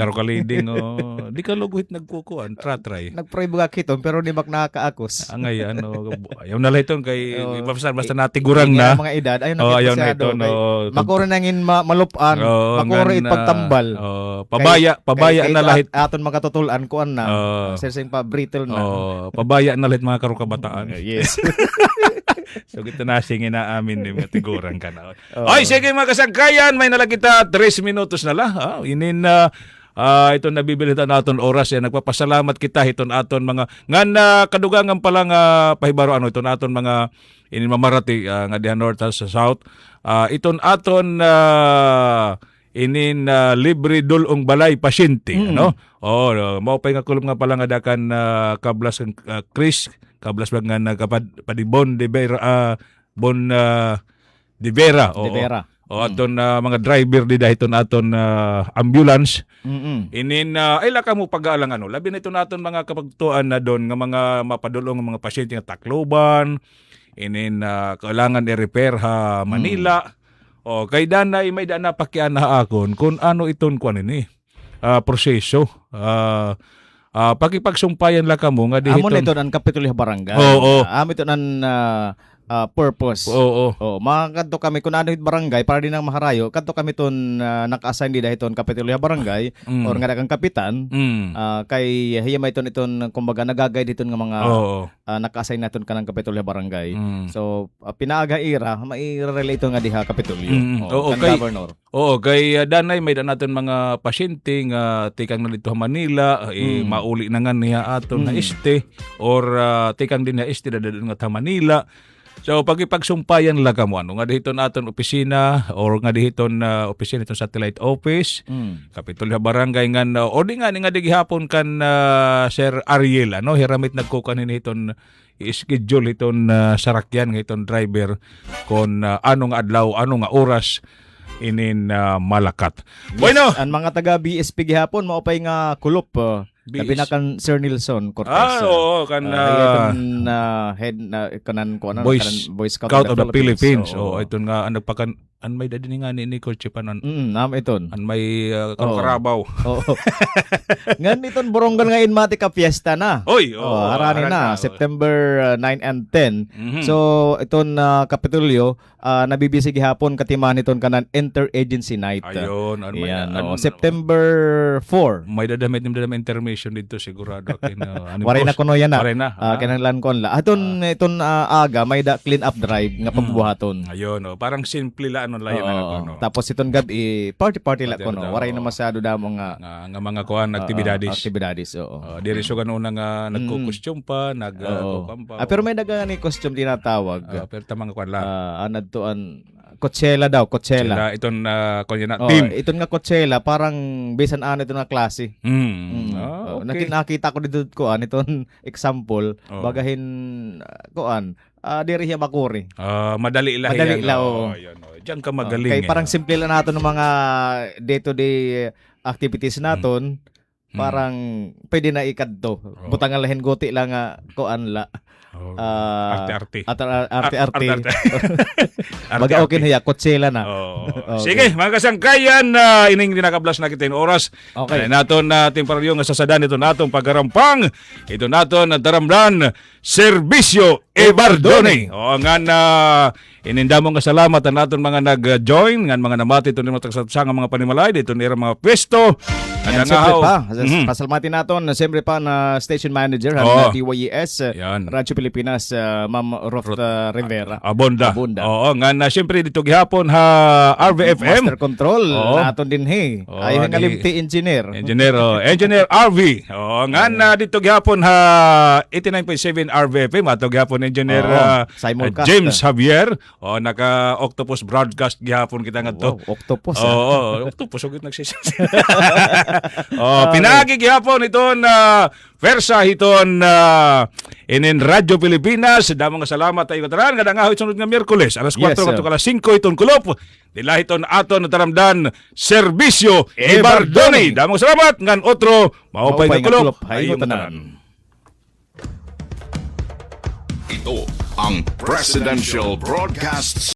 Speaker 5: Di ka luguhit nagkukuan, try.
Speaker 8: Nagpray buga kiton pero di mak nakakaakos.
Speaker 5: Angay ayaw na lang kay basta natigurang na.
Speaker 8: Mga edad
Speaker 5: ayaw na ito
Speaker 8: makuro nangin malupan, makuro pagtambal.
Speaker 5: Pabaya na lahat
Speaker 8: aton mga tutulan kuan na. Sirsing pa brittle na.
Speaker 5: Pabaya na lahat mga karukabataan.
Speaker 8: Yes.
Speaker 5: So kita nasingin na amin ni matiguran ka na. Ay, sige mga kasangkayan, may nala kita 3 minutos na lang. Inin ito nabibilita naton oras yan. Nagpapasalamat kita iton aton mga ngan kadugangan pa lang pahibaro iton aton mga inin mamarati nga diha north sa south. Iton aton inin libre dulong balay pasyente no. Mao pay nga kulom nga pala nga dakan kablas Chris kablas bag nga nagapadi Bon de Vera de Vera. Aton mga driver di dahiton aton ambulance. Inin ay laka mo pag-aalang labi na ito naton mga kapagtuan na doon nga mga mapadulong mga pasyente nga Tacloban. Inin kailangan i-repair ha Manila. Kay danay may dana pakian na akon kung ano iton kuan ini proseso. Pakipagsumpayan la kamo nga dihiton.
Speaker 8: Amon ito ang Kapitolyo Barangay. Amo ito ang purpose. Makakadto kami kung ano barangay para din ang maharayo. Kadto kami ton naka-assign di dahiton Kapitolyo Barangay or nga kang kapitan. Kay hiyamay iton kumbaga nagagay diton nga mga naka-assign naton kanang Kapitolyo Barangay. So pinaaga ira mai-relate nga diha Kapitolyo. Kay governor.
Speaker 5: Kay danay may naton mga pasyente nga tikang na dito Manila, mauli na nga niya aton na este or tikang din na este dadon nga ta Manila. So pagipagsumpayan lang kamo nga dihiton aton opisina or nga dihiton opisina iton satellite office, Kapitolyo Barangay nga o di nga digihapon kan Sir Ariel hiramit nagkukan hiton i-schedule iton sarakyan nga iton driver kon ano nga adlaw ano nga oras inin malakat. Bueno,
Speaker 8: ang mga taga BSP gihapon mao pay nga kulop. Labi na kan Sir Nilson Cortez. Head na kanan ko
Speaker 5: Boy
Speaker 8: Scout
Speaker 5: of the Philippines. Ito nga nagpakan an may dadin nga ni Coach Chipanon.
Speaker 8: Nam iton.
Speaker 5: An may Karabaw.
Speaker 8: Ngan iton borongan nga inmati ka fiesta na. Harani na September 9 and 10. So iton Kapitolyo nabibisi gihapon katiman iton kanan interagency night.
Speaker 5: Ayun,
Speaker 8: September 4.
Speaker 5: May dadamit intermission dito sigurado
Speaker 8: waray na kuno yan na.
Speaker 5: Waray na.
Speaker 8: Kinahanglan kon la. Aton iton aga may da clean up drive nga pagbuhaton.
Speaker 5: Ayun, parang simple la ano layan na.
Speaker 8: Tapos iton gabi party la kono. Waray na masyado damo nga
Speaker 5: mga kuan aktibidades. Diri so kanuna nga nagko-costume pa,
Speaker 8: pero may daga ni costume tinatawag.
Speaker 5: Pero tamang kuan la.
Speaker 8: Anadtoan Coachella daw, Coachella.
Speaker 5: Iton kunya na team.
Speaker 8: Iton nga Coachella parang bisan ano ito na klase.
Speaker 5: Okay.
Speaker 8: Nakita ko dito kuan iton example bagahin kuan diri hiya makuri.
Speaker 5: Madali lang. Diyan ka magaling.
Speaker 8: Kay parang simple lang nato ng mga day to day activities naton. parang pwede na ikadto. Butangan lahin goti lang nga kuan la.
Speaker 5: Arte-arte.
Speaker 8: Arte-arte.
Speaker 5: Arte-arte.
Speaker 8: Baga okay na ya, kotsela na.
Speaker 5: Oh.
Speaker 8: Okay.
Speaker 5: Sige, mga kasangkayan, ining dinakablas na kita yung oras.
Speaker 8: Okay.
Speaker 5: Naton na temporaryo nga sasadan ito natong pagarampang. Ito naton na taramdan, Serbisyo Ebardone. O nga na inindamong nga salamat ang naton mga nag-join, nga mga namati ito nimo sa mga panimalay, dito nila mga pwesto.
Speaker 8: Yan, siyempre pa, pasalamatin naton, siyempre pa na station manager ng DYES,
Speaker 5: Yan.
Speaker 8: Radyo Pilipinas, Ma'am Ruth Rivera.
Speaker 5: Abonda.
Speaker 8: Abonda.
Speaker 5: Oo, nga na siyempre dito gihapon ha RVFM.
Speaker 8: Master Control,
Speaker 5: Oo.
Speaker 8: naton din he.
Speaker 5: Oo,
Speaker 8: Ay
Speaker 5: di-
Speaker 8: ngalimti engineer.
Speaker 5: Engineer RV. Oo, nga na dito gihapon ha 89.7 RVFM ato gihapon Engineer
Speaker 8: Oo, simulcast.
Speaker 5: James Javier. O naka Octopus Broadcast gihapon kita ngadto.
Speaker 8: Wow, octopus.
Speaker 5: Oo, Octopus ugit nagsisis. Pinagi gihapon iton Versa hiton inin Radyo Pilipinas. Damo nga salamat tayo kataran nga dangahoy sunod nga Miyerkules alas 4
Speaker 8: Yes, sir.
Speaker 5: alas 5 iton kulop. Dila hiton aton taramdan Serbisyo Ebardone. Damo nga salamat ngan otro maupay nga kulop.
Speaker 8: Hayong tanan.
Speaker 5: tanan.
Speaker 7: Ito ang Presidential Broadcast